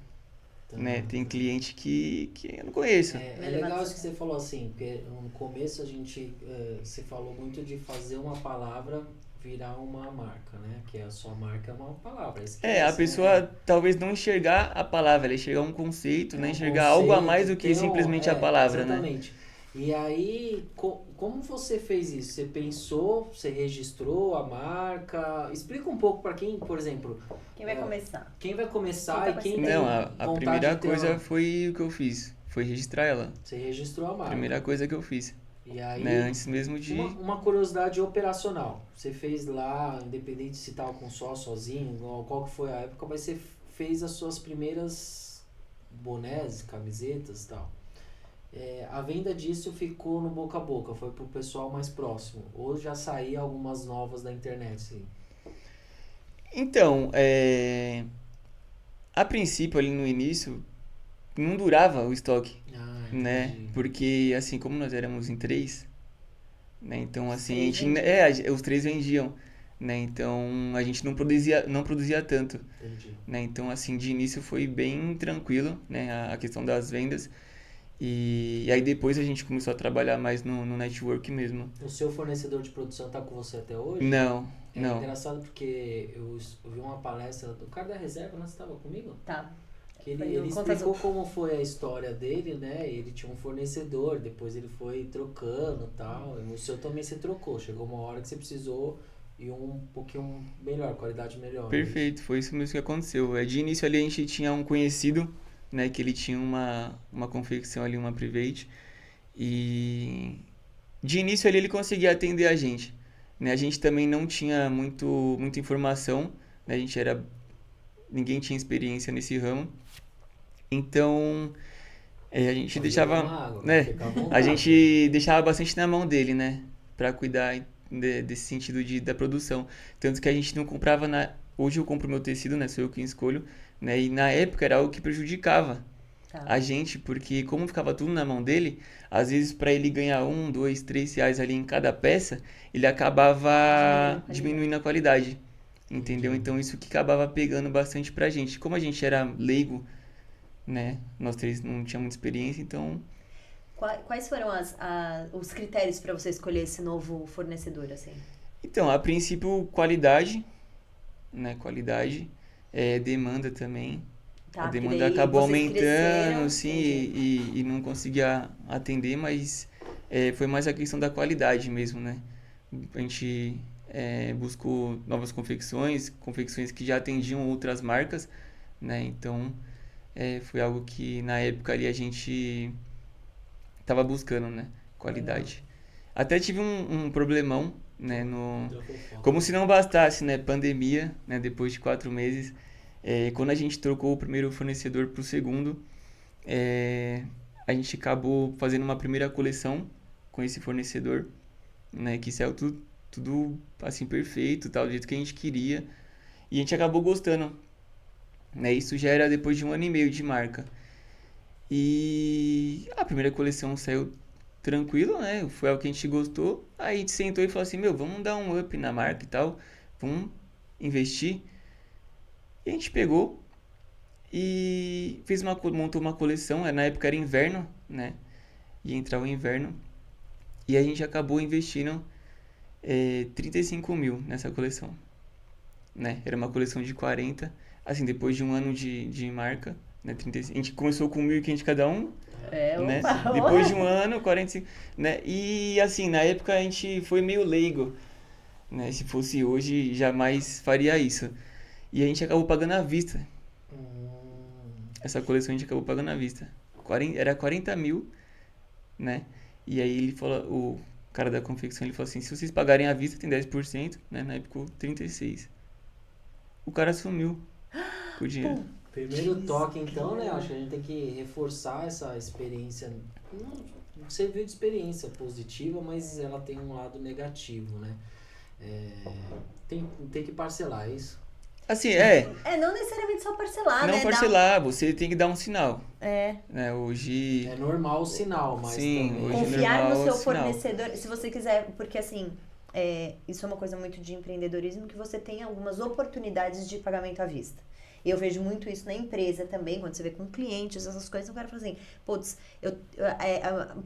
Tá. né? Tem cliente que eu não conheço. É legal isso que você falou assim, porque no começo você falou muito de fazer uma palavra virar uma marca, né? Que a sua marca é uma palavra. A pessoa talvez não enxergar a palavra, ela enxergar um conceito, né? Enxergar algo a mais do que simplesmente a palavra, né? Exatamente. E aí, como você fez isso? Você pensou, você registrou a marca? Explica um pouco para quem, por exemplo, Quem vai começar? quem vai começar Quem e tá quem com tem Não, a vontade primeira de ter coisa foi o que eu fiz, foi registrar ela. Você registrou a marca. Primeira coisa que eu fiz, E aí, né? Antes mesmo de... uma curiosidade operacional. Você fez lá, independente se estava com sócio, sozinho, ou qual que foi a época, mas você fez as suas primeiras bonés, camisetas e tal. A venda disso ficou no boca a boca, foi pro pessoal mais próximo. Ou já saía algumas novas da internet, assim. Então, a princípio ali no início, não durava o estoque, Ah, né? entendi. Porque assim, como nós éramos em 3, né? Então assim, a três gente, vendiam. os 3 vendiam, né? Então a gente não produzia tanto, Entendi. né? Então assim, de início foi bem tranquilo, né? A questão das vendas. E aí depois a gente começou a trabalhar mais no network mesmo. O seu fornecedor de produção tá com você até hoje? Não, É não. engraçado porque eu vi uma palestra do cara da reserva, né? Você estava comigo? Tá. Que ele, Foi ele o Conta explicou Azul. como foi a história dele, né? Ele tinha um fornecedor, depois ele foi trocando e tal. E o seu também você trocou. Chegou uma hora que você precisou ir um pouquinho melhor, qualidade melhor. né? Perfeito, foi isso mesmo que aconteceu. De início ali a gente tinha um conhecido, né, que ele tinha uma confecção ali, uma private, e de início ali ele conseguia atender a gente, né? A gente também não tinha muita informação, né? Ninguém tinha experiência nesse ramo, então a gente Pode beber deixava, uma água, né? fica à A vontade. gente deixava bastante na mão dele, né? Pra cuidar desse sentido da produção. Tanto que a gente não comprava na. Hoje eu compro meu tecido, né? Sou eu quem escolho, né? E na época era algo que prejudicava Tá. a gente, porque como ficava tudo na mão dele, às vezes para ele ganhar R$ 1, R$ 2, R$ 3 ali em cada peça, ele acabava diminuindo a qualidade. Entendeu? Entendi. Então isso que acabava pegando bastante pra gente. Como a gente era leigo, né? Nós três não tínhamos muita experiência, então Quais foram os critérios para você escolher esse novo fornecedor, assim? Então, a princípio, qualidade, né? Qualidade, demanda também. A Tá, porque demanda daí acabou vocês cresceram, aumentando, sim, entendi. e não conseguia atender, mas foi mais a questão da qualidade mesmo, né? A gente buscou novas confecções que já atendiam outras marcas, né? Então, foi algo que na época ali a gente tava buscando, né? Legal. Qualidade. Até tive um problemão, né? Deu fofoca. Como se não bastasse, né? Pandemia, né? Depois de 4 meses. Quando a gente trocou o primeiro fornecedor pro segundo, a gente acabou fazendo uma primeira coleção com esse fornecedor, né? Que saiu tudo assim, perfeito, tal, do jeito que a gente queria. E a gente acabou gostando, né? Isso já era depois de 1 ano e meio de marca. E a primeira coleção saiu tranquilo, né? Foi algo que a gente gostou. Aí a gente sentou e falou assim: Meu, vamos dar um up na marca e tal, vamos investir. E a gente pegou e montou uma coleção. Na época era inverno, né? Ia entrar o inverno. E a gente acabou investindo 35 mil nessa coleção, né? Era uma coleção de 40. Assim, depois de 1 ano de marca, né? 35. A gente começou com 1.500 cada um, né? Opa! Depois de 1 ano, 45, né? E assim, na época a gente foi meio leigo, né? Se fosse hoje, jamais faria isso. E a gente acabou pagando à vista. Essa coleção a gente acabou pagando à vista. Era 40 mil, né? E aí ele falou, o cara da confecção, ele falou assim, se vocês pagarem à vista tem 10%, né? Na época ficou 36. O cara sumiu com o dinheiro. Primeiro toque, então, né? Acho que a gente tem que reforçar essa experiência. Não serviu de experiência positiva, mas ela tem um lado negativo, né? Tem que parcelar, é isso? Assim, Não necessariamente só parcelar, não né? parcelar, você tem que dar um sinal, É. né? Hoje, É normal o sinal, mas sim, também... hoje Confiar normal no é seu sinal. fornecedor, se você quiser, porque assim, isso é uma coisa muito de empreendedorismo, que você tem algumas oportunidades de pagamento à vista. Eu vejo muito isso na empresa também, quando você vê com clientes, essas coisas, o cara fala assim, putz,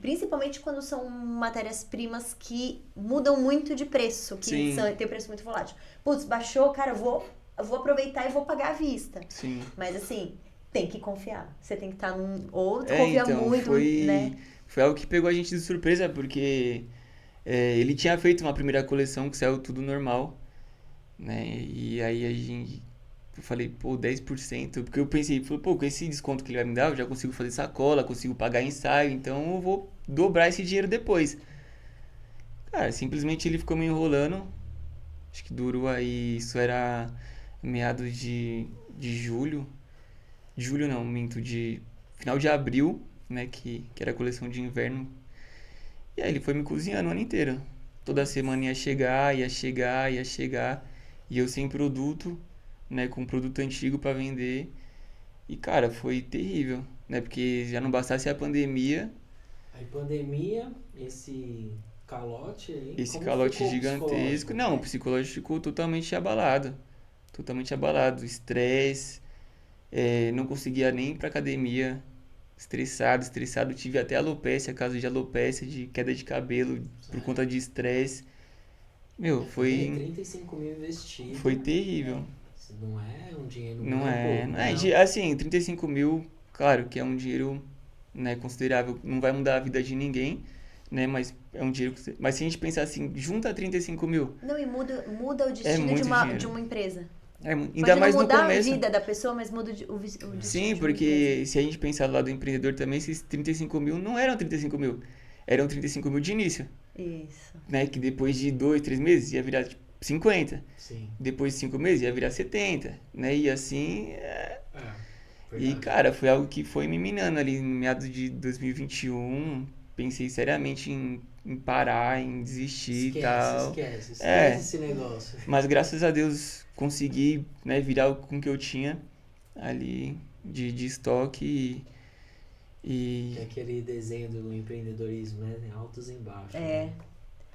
principalmente quando são matérias-primas que mudam muito de preço, que Sim. tem preço muito volátil. Putz, baixou, cara, eu vou aproveitar e vou pagar à vista. Sim. Mas assim, tem que confiar. Você tem que estar ou confia Então, muito, né? foi algo que pegou a gente de surpresa, porque ele tinha feito uma primeira coleção que saiu tudo normal, né? E aí eu falei, pô, 10%, porque eu pensei, pô, com esse desconto que ele vai me dar, eu já consigo fazer sacola, consigo pagar ensaio, então eu vou dobrar esse dinheiro depois. Cara, simplesmente ele ficou me enrolando, acho que durou aí, isso era meados de julho não, minto, de final de abril, né, que era a coleção de inverno. E aí ele foi me cozinhando o ano inteiro. Toda semana ia chegar, ia chegar, ia chegar. E eu sem produto, né, com produto antigo pra vender. E cara, foi terrível, né, porque já não bastasse a pandemia. Aí pandemia, esse calote aí. Esse Como calote ficou o gigantesco. psicológico? Não, o psicológico ficou totalmente abalado. Totalmente abalado. Estresse, não conseguia nem ir pra academia. Estressado. Tive até alopecia, caso de alopecia, de queda de cabelo por Sério? conta de estresse. Meu, Também foi, 35 mil investido. foi terrível. Isso não é um dinheiro, Não não é é, pouco, não é, né? assim, 35 mil, claro que é um dinheiro, né, considerável, não vai mudar a vida de ninguém, né, mas é um dinheiro, mas se a gente pensar assim, junta 35 mil, Não, e muda o é destino de muito uma, de dinheiro. uma empresa. Ainda Pode não mais no mudar a começo. vida da pessoa, mas muda o destino Sim, de uma empresa. porque se a gente pensar do lado do empreendedor também, esses 35 mil não eram 35 mil, eram 35 mil de início, Isso. né, que depois de 2, 3 meses ia virar tipo, 50, Sim. depois de 5 meses ia virar 70, né, e assim, É, e, verdade. cara, foi algo que foi me minando ali no meados de 2021. Pensei seriamente em parar, em desistir e tal. Esquece É, esse negócio. mas graças a Deus consegui, né, virar com o que eu tinha ali de estoque Que é e aquele desenho do empreendedorismo, né? Tem altos e baixos, É. né?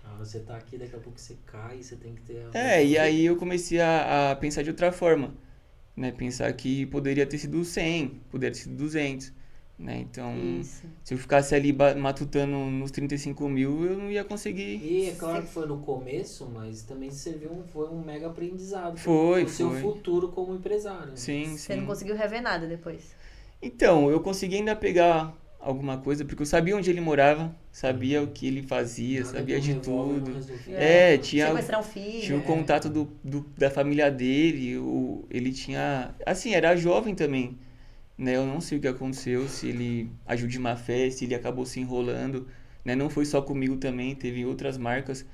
Ah, você tá aqui, daqui a pouco você cai, você tem que ter... e aí eu comecei a pensar de outra forma, né? Pensar que poderia ter sido 100, poderia ter sido 200, né? Então, Isso. se eu ficasse ali matutando nos 35 mil, eu não ia conseguir. E é claro que foi no começo, mas também foi um mega aprendizado Foi, pro seu foi. futuro como empresário. Né? Sim, Você não sim. conseguiu rever nada depois. Então, eu consegui ainda pegar alguma coisa, porque eu sabia onde ele morava, sabia o que ele fazia, Nada sabia que um de revólver não tudo. resolvia. Tinha, Sequestrar um tinha filho. o contato da família dele, ele tinha. Assim, era jovem também, né? Eu não sei o que aconteceu, se ele agiu de má fé, se ele acabou se enrolando, né? Não foi só comigo também, teve outras marcas,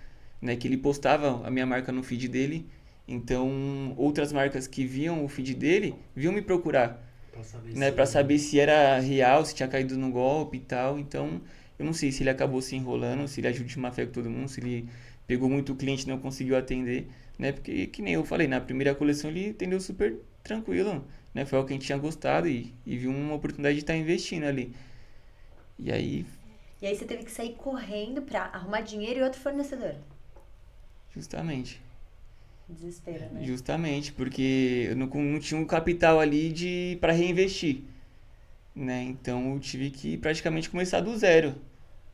né? Que ele postava a minha marca no feed dele, então outras marcas que viam o feed dele, vinham me procurar, Pra saber né, se... para saber se era real, se tinha caído no golpe e tal. Então, eu não sei se ele acabou se enrolando, se ele agiu de má fé com todo mundo, se ele pegou muito cliente e não conseguiu atender, né? Porque, que nem eu falei, na primeira coleção ele atendeu super tranquilo, né? Foi algo que a gente tinha gostado e viu uma oportunidade de estar investindo ali. E aí, E aí você teve que sair correndo pra arrumar dinheiro e outro fornecedor. justamente, Desespero, né? justamente, porque eu não tinha um capital ali para reinvestir, né? Então, eu tive que praticamente começar do zero.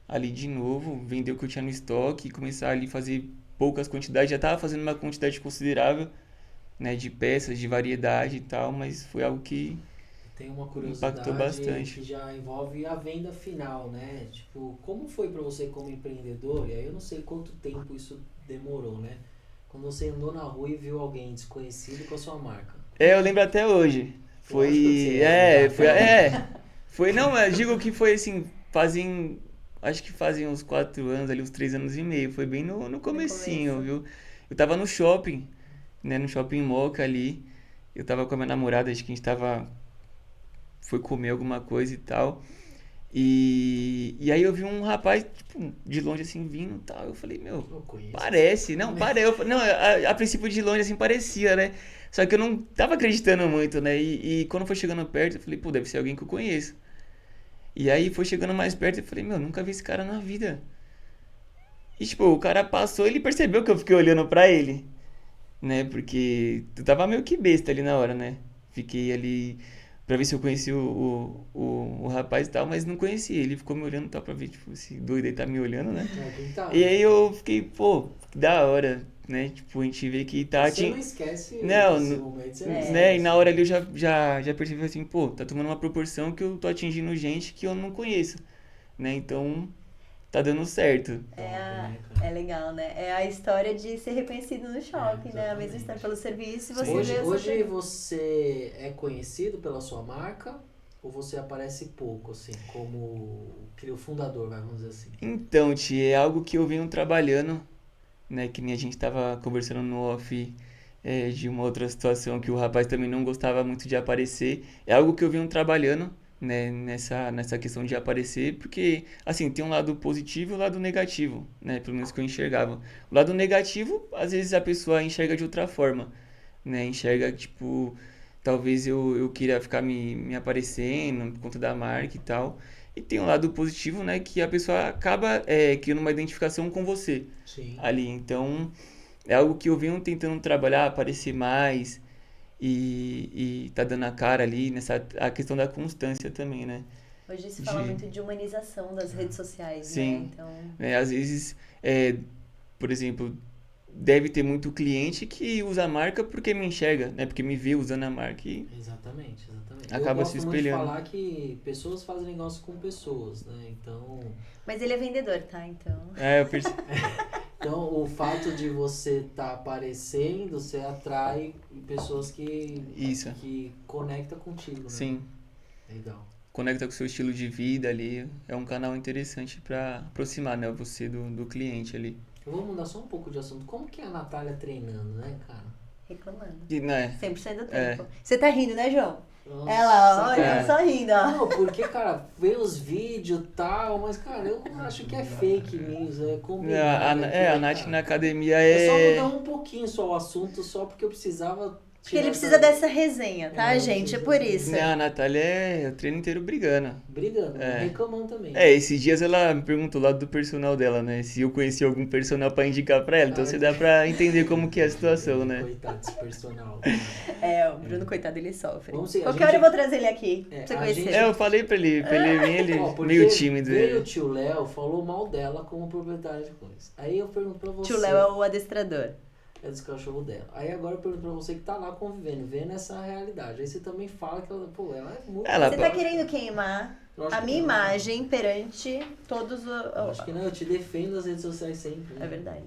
Ali de novo, vender o que eu tinha no estoque, começar ali a fazer poucas quantidades, já estava fazendo uma quantidade considerável, né, de peças, de variedade e tal, mas foi algo que Tem uma impactou curiosidade bastante. que já envolve a venda final, né? Tipo, como foi pra você como empreendedor? E aí eu não sei quanto tempo isso demorou, né? Quando você andou na rua e viu alguém desconhecido com a sua marca. Eu lembro até hoje. Lógico que você Foi, lembra, foi, até não, eu digo que foi assim, acho que fazem uns 4 anos ali, uns 3 anos e meio, foi bem no comecinho, começo. viu? Eu tava no shopping, né, no shopping Moca ali, eu tava com a minha namorada, acho que a gente foi comer alguma coisa e tal. E aí eu vi um rapaz, tipo, de longe assim, vindo e tal. Eu falei, meu, Eu conheço. parece. Não, não, a princípio de longe assim parecia, né? Só que eu não tava acreditando muito, né? E quando foi chegando perto, eu falei, pô, deve ser alguém que eu conheço. E aí foi chegando mais perto, eu falei, meu, nunca vi esse cara na vida. E tipo, o cara passou, ele percebeu que eu fiquei olhando pra ele, né? Porque tu tava meio que besta ali na hora, né? Fiquei ali pra ver se eu conhecia o rapaz e tal, mas não conhecia. Ele ficou me olhando e tal, pra ver, tipo, esse doido aí tá me olhando, né? É, quem tá? E aí eu fiquei, pô, que da hora, né? Tipo, a gente vê que tá... Você não esquece Não, esse momento, você não né? esquece. E na hora ali eu já percebi assim, pô, tá tomando uma proporção que eu tô atingindo gente que eu não conheço, né? Então, tá dando certo. Top, né, cara? É legal, né? É a história de ser reconhecido no shopping, né? A exatamente. mesma história pelo serviço e você Sim. vê Hoje, essa hoje você é conhecido pela sua marca ou você aparece pouco, assim, como o fundador, vamos dizer assim? Então, Ti, é algo que eu venho trabalhando, né? Que nem a gente tava conversando no off, de uma outra situação que o rapaz também não gostava muito de aparecer. É algo que eu venho trabalhando, né? Nessa questão de aparecer, porque, assim, tem um lado positivo e um lado negativo, né? Pelo menos que eu enxergava. O lado negativo, às vezes a pessoa enxerga de outra forma, né? Enxerga, tipo, talvez eu queira ficar me aparecendo por conta da marca e tal. E tem um lado positivo, né, que a pessoa acaba criando uma identificação com você Sim. ali. Então, é algo que eu venho tentando trabalhar, aparecer mais e tá dando a cara ali a questão da constância também, né? Hoje se fala De, muito de humanização das redes sociais, né? sim, Então, às vezes, por exemplo, deve ter muito cliente que usa a marca porque me enxerga, né? Porque me vê usando a marca e Exatamente, exatamente. acaba Eu se gosto muito de espelhando. falar que pessoas fazem negócio com pessoas, né? mas ele é vendedor, tá? Então, Eu percebi. Então o fato de você estar aparecendo, você atrai pessoas Isso, que conectam contigo, né? sim. Legal. Conecta com o seu estilo de vida ali. É um canal interessante para aproximar, né, você do cliente ali. Eu vou mudar só um pouco de assunto. Como que é a Natália treinando, né, cara? reclamando. E, né, 100% do É. tempo. Você tá rindo, né, João? Nossa, Ela, olha, cara. só rindo, ó. Não, porque, cara, vê os vídeos e tal, mas, cara, eu acho que é fake news, é combinado. a Nath na academia É só é... mudar um pouquinho só o assunto, só porque eu precisava. Porque ele tirar precisa essa- dessa resenha, tá, É, gente? É precisa por disso. isso. Né, a Natália é o treino inteiro brigando. Brigando, É. reclamando também. Esses dias ela me perguntou lá do personal dela, né? Se eu conhecia algum personal pra indicar pra ela. Então você dá pra entender como que é a situação, né? Coitado desse personal. O Bruno, coitado, ele sofre. Vamos seguir, a Qualquer gente- hora eu vou trazer ele aqui, É, pra você a conhecer. gente- Eu falei pra ele vir, ele Ó, porque meio tímido. veio o Ele. tio Léo, falou mal dela como proprietária de coisa. Aí eu pergunto pra você. Tio Léo é o adestrador. É dos cachorros dela. Aí agora eu pergunto pra você que tá lá convivendo, vendo essa realidade. Aí você também fala que ela, pô, ela é muito. Ela- Você tá querendo queimar Lógico a que minha não. imagem perante todos os... Acho que não, eu te defendo nas redes sociais sempre. Né? É verdade.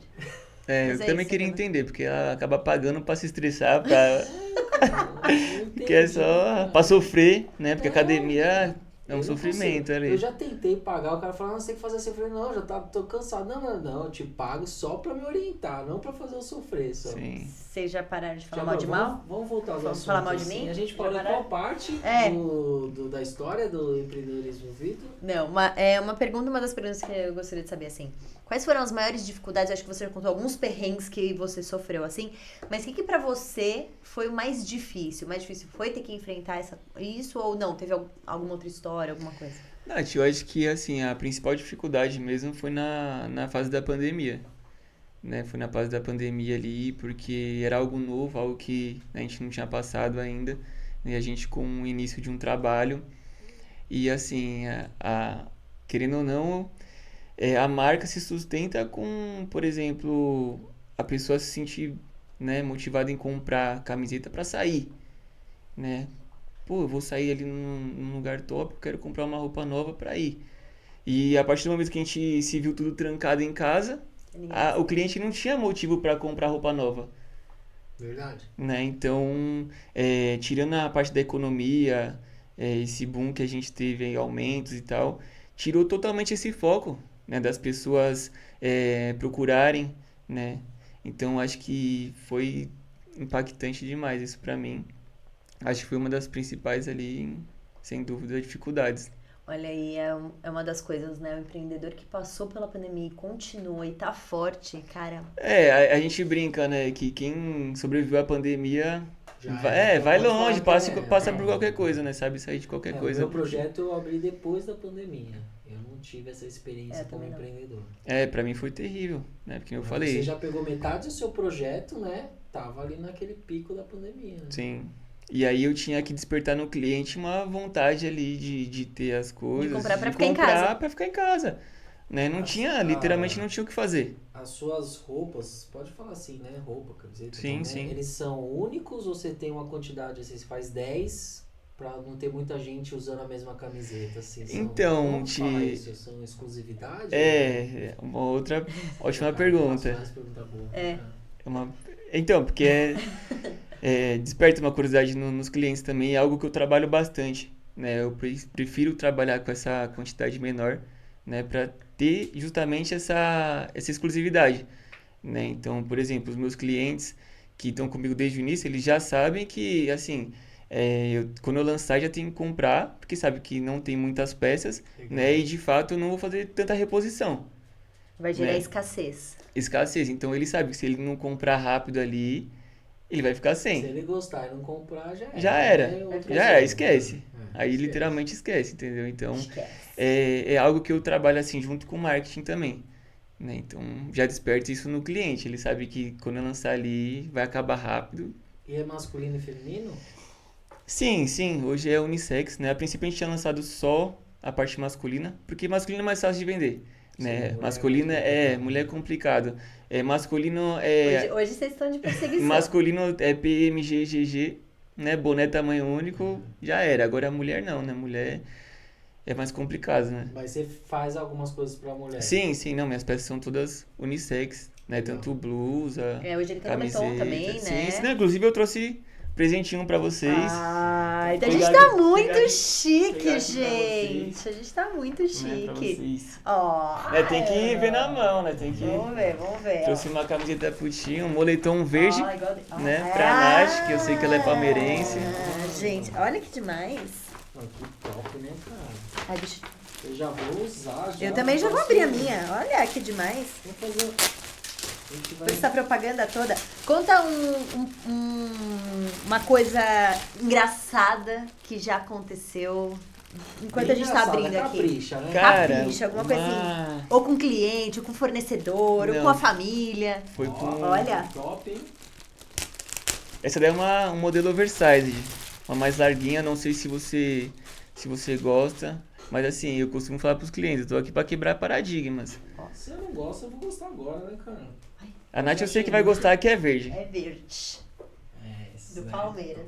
Eu Mas é também isso, queria né? entender, porque ela acaba pagando pra se estressar, pra... Não que é entendi, só cara. pra sofrer, né? Porque É, academia é Eu um não sofrimento consigo. ali. Eu já tentei pagar, o cara falou, não, você tem que fazer assim. Eu falei, não, tô cansado. Não, eu te pago só pra me orientar, não pra fazer eu sofrer só. Sim. Vocês já pararam de falar Já, mal de vamos- mal? Vamos voltar aos Vamos assuntos. falar mal de assim. mim? A gente Já parou em pararam? qual parte É. da história do empreendedorismo Vitor? Não, uma pergunta, uma das perguntas que eu gostaria de saber, assim. Quais foram as maiores dificuldades? Eu acho que você já contou alguns perrengues que você sofreu, assim. Mas o que pra você foi o mais difícil? O mais difícil foi ter que enfrentar isso ou não? Teve alguma outra história, alguma coisa? Nath, eu acho que, assim, a principal dificuldade mesmo foi na fase da pandemia, né? Foi na fase da pandemia ali, porque era algo novo, algo que a gente não tinha passado ainda, e a gente com o início de um trabalho, e assim, querendo ou não, a marca se sustenta com, por exemplo, a pessoa se sentir, né, motivada em comprar camiseta para sair, né? Pô, eu vou sair ali num lugar top, eu quero comprar uma roupa nova pra ir. E a partir do momento que a gente se viu tudo trancado em casa, o cliente não tinha motivo para comprar roupa nova, Verdade. né? Então, tirando a parte da economia, esse boom que a gente teve em aumentos e tal, tirou totalmente esse foco, né, das pessoas procurarem, né? Então, acho que foi impactante demais isso pra mim. Acho que foi uma das principais ali, sem dúvida, dificuldades. Olha aí, é uma das coisas, né? O empreendedor que passou pela pandemia e continua e tá forte, cara. A gente brinca, né, que quem sobreviveu à pandemia Já vai pode longe, falar que passa por qualquer coisa, né? Sabe sair de qualquer O coisa. meu projeto eu abri depois da pandemia. Eu não tive essa experiência como também não. empreendedor. Pra mim foi terrível, né? Porque eu Mas falei. Você já pegou metade do seu projeto, né? Tava ali naquele pico da pandemia. Né? Sim. E aí eu tinha que despertar no cliente uma vontade ali de ter as coisas. comprar pra ficar em casa. Pra ficar em casa. Né? Literalmente não tinha o que fazer. As suas roupas, pode falar assim, né? Roupa, camiseta. Sim, né? sim. Eles são únicos ou você tem uma quantidade, assim, você faz 10 pra não ter muita gente usando a mesma camiseta, assim? Então, como fala isso? São exclusividade? Uma outra ótima Cara, pergunta. faz pergunta boa. É. Então, porque desperta uma curiosidade nos clientes também, é algo que eu trabalho bastante, né? Eu prefiro trabalhar com essa quantidade menor, né? Para ter justamente essa exclusividade, né? Então, por exemplo, os meus clientes que estão comigo desde o início, eles já sabem que, assim, quando eu lançar já tenho que comprar, porque sabe que não tem muitas peças, Legal. né? E de fato eu não vou fazer tanta reposição. Vai gerar Né? escassez. Escassez. Então ele sabe que se ele não comprar rápido ali, ele vai ficar Se sem. ele gostar e não comprar, já era. Já era. É outra Já coisa. esquece. É, Aí esquece. literalmente esquece, entendeu? Então Esquece. é algo que eu trabalho assim junto com o marketing também. Né? Então já desperta isso no cliente. Ele sabe que quando eu lançar ali vai acabar rápido. E é masculino e feminino? Sim, sim, hoje é unissex, né? A princípio a gente tinha lançado só a parte masculina, porque masculino é mais fácil de vender, né? Sim, mulher é Masculino muito é, complicado. mulher é complicado. Masculino Hoje vocês estão de perseguição. masculino é PMGGG, né? Boné tamanho único, já era. Agora a mulher não, né? Mulher é mais complicado, né? Mas você faz algumas coisas pra mulher. Sim, sim, não, minhas peças são todas unissex, né? Legal. Tanto blusa, Hoje ele tem um camiseta. moletom também, Sim, né? sim, não, inclusive eu trouxe presentinho pra vocês. Ah, então a gente Pegadinha- tá muito pegadinha- chique, pegadinha pra gente. A gente tá muito Né, pra chique. vocês. Ó. É, tem que ver na mão, né? Tem que... Vamos ver, vamos ver. Trouxe uma camiseta putinha, um moletom verde, Ó, igual de- ó. né? Pra Nath, que eu sei que ela é palmeirense. Gente, olha que demais. Ah, que top, né, cara? Ai, deixa... Eu já vou usar. Eu também já vou abrir a minha. Olha que demais. Vou fazer. A gente vai. Por essa propaganda toda. Conta uma coisa engraçada que já aconteceu enquanto a gente tá abrindo aqui. Capricha, né? Cara, Capricha, alguma coisa uma- Ou com cliente, ou com fornecedor, ou Não. com a família. Foi Ó, com... Olha. Top, hein? Essa daí é um modelo oversized, uma mais larguinha, não sei se você gosta, mas assim, eu costumo falar pros clientes, eu tô aqui pra quebrar paradigmas. Se eu não gosto, eu vou gostar agora, né, cara? A Nath eu sei que vai gostar, que é verde. É verde. É, esse Do daí. Palmeiras.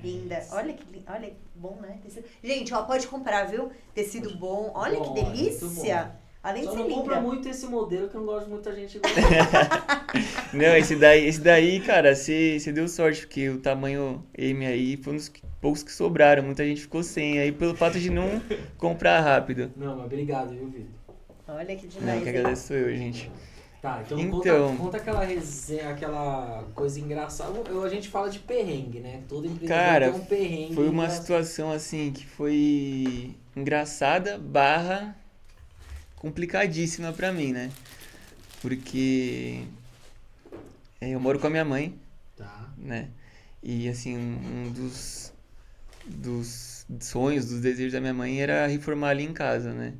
Linda. É, esse. Olha olha que bom, né? Tecido. Gente, ó, pode comprar, viu? Tecido bom. Olha Bom, que muito delícia. bom. Além de Só ser não compra linda. muito esse modelo que eu não gosto de muita gente gostar. Não, esse daí, cara, você deu sorte, porque o tamanho M aí foi um dos poucos que sobraram, muita gente ficou sem aí pelo fato de não comprar rápido. Não, mas obrigado, viu, Vitor? Olha que Não, demais. que hein? agradeço sou eu, gente. Tá, então, Então. Conta aquela resenha, aquela coisa engraçada. A gente fala de perrengue, né? Todo empreendedor Cara, tem um perrengue. Foi uma né? situação assim que foi engraçada barra complicadíssima pra mim, né? Porque eu moro com a minha mãe, Tá. né? E assim, um dos sonhos, dos desejos da minha mãe era reformar ali em casa, né?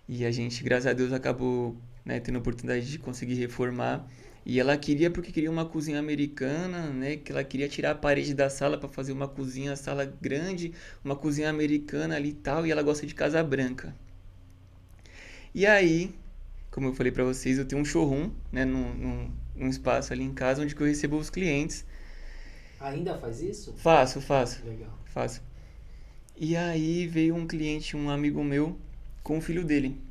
E a gente, graças a Deus, acabou, né, tendo a oportunidade de conseguir reformar. E ela queria, porque queria uma cozinha americana, né? Que ela queria tirar a parede da sala para fazer uma cozinha, sala grande, uma cozinha americana ali e tal. E ela gosta de casa branca. E aí, como eu falei para vocês, eu tenho um showroom, né? Num espaço ali em casa onde que eu recebo os clientes. Ainda faz isso? Faço. Legal. Faço. E aí veio um cliente, um amigo meu, com o filho dele.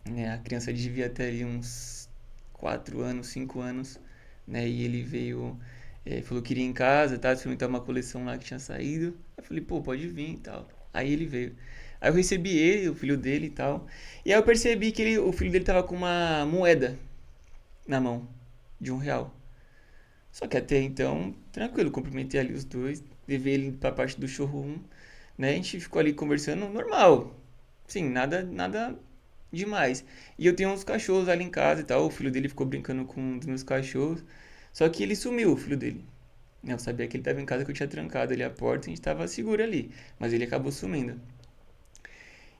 Né? A criança devia ter ali uns 4 anos, 5 anos. Né? E ele veio, falou que iria em casa, tá? Experimentar uma coleção lá que tinha saído. Eu falei, pô, pode vir e tal. Aí ele veio. Aí eu recebi ele, o filho dele e tal. E aí eu percebi que o filho dele tava com uma moeda na mão, de R$1. Só que até então, tranquilo, cumprimentei ali os dois, levei ele pra parte do showroom, né? A gente ficou ali conversando normal. Sim, nada demais. E eu tenho uns cachorros ali em casa e tal, o filho dele ficou brincando com um dos meus cachorros. Só que ele sumiu, o filho dele. Eu sabia que ele tava em casa, que eu tinha trancado ali a porta e a gente tava seguro ali. Mas ele acabou sumindo.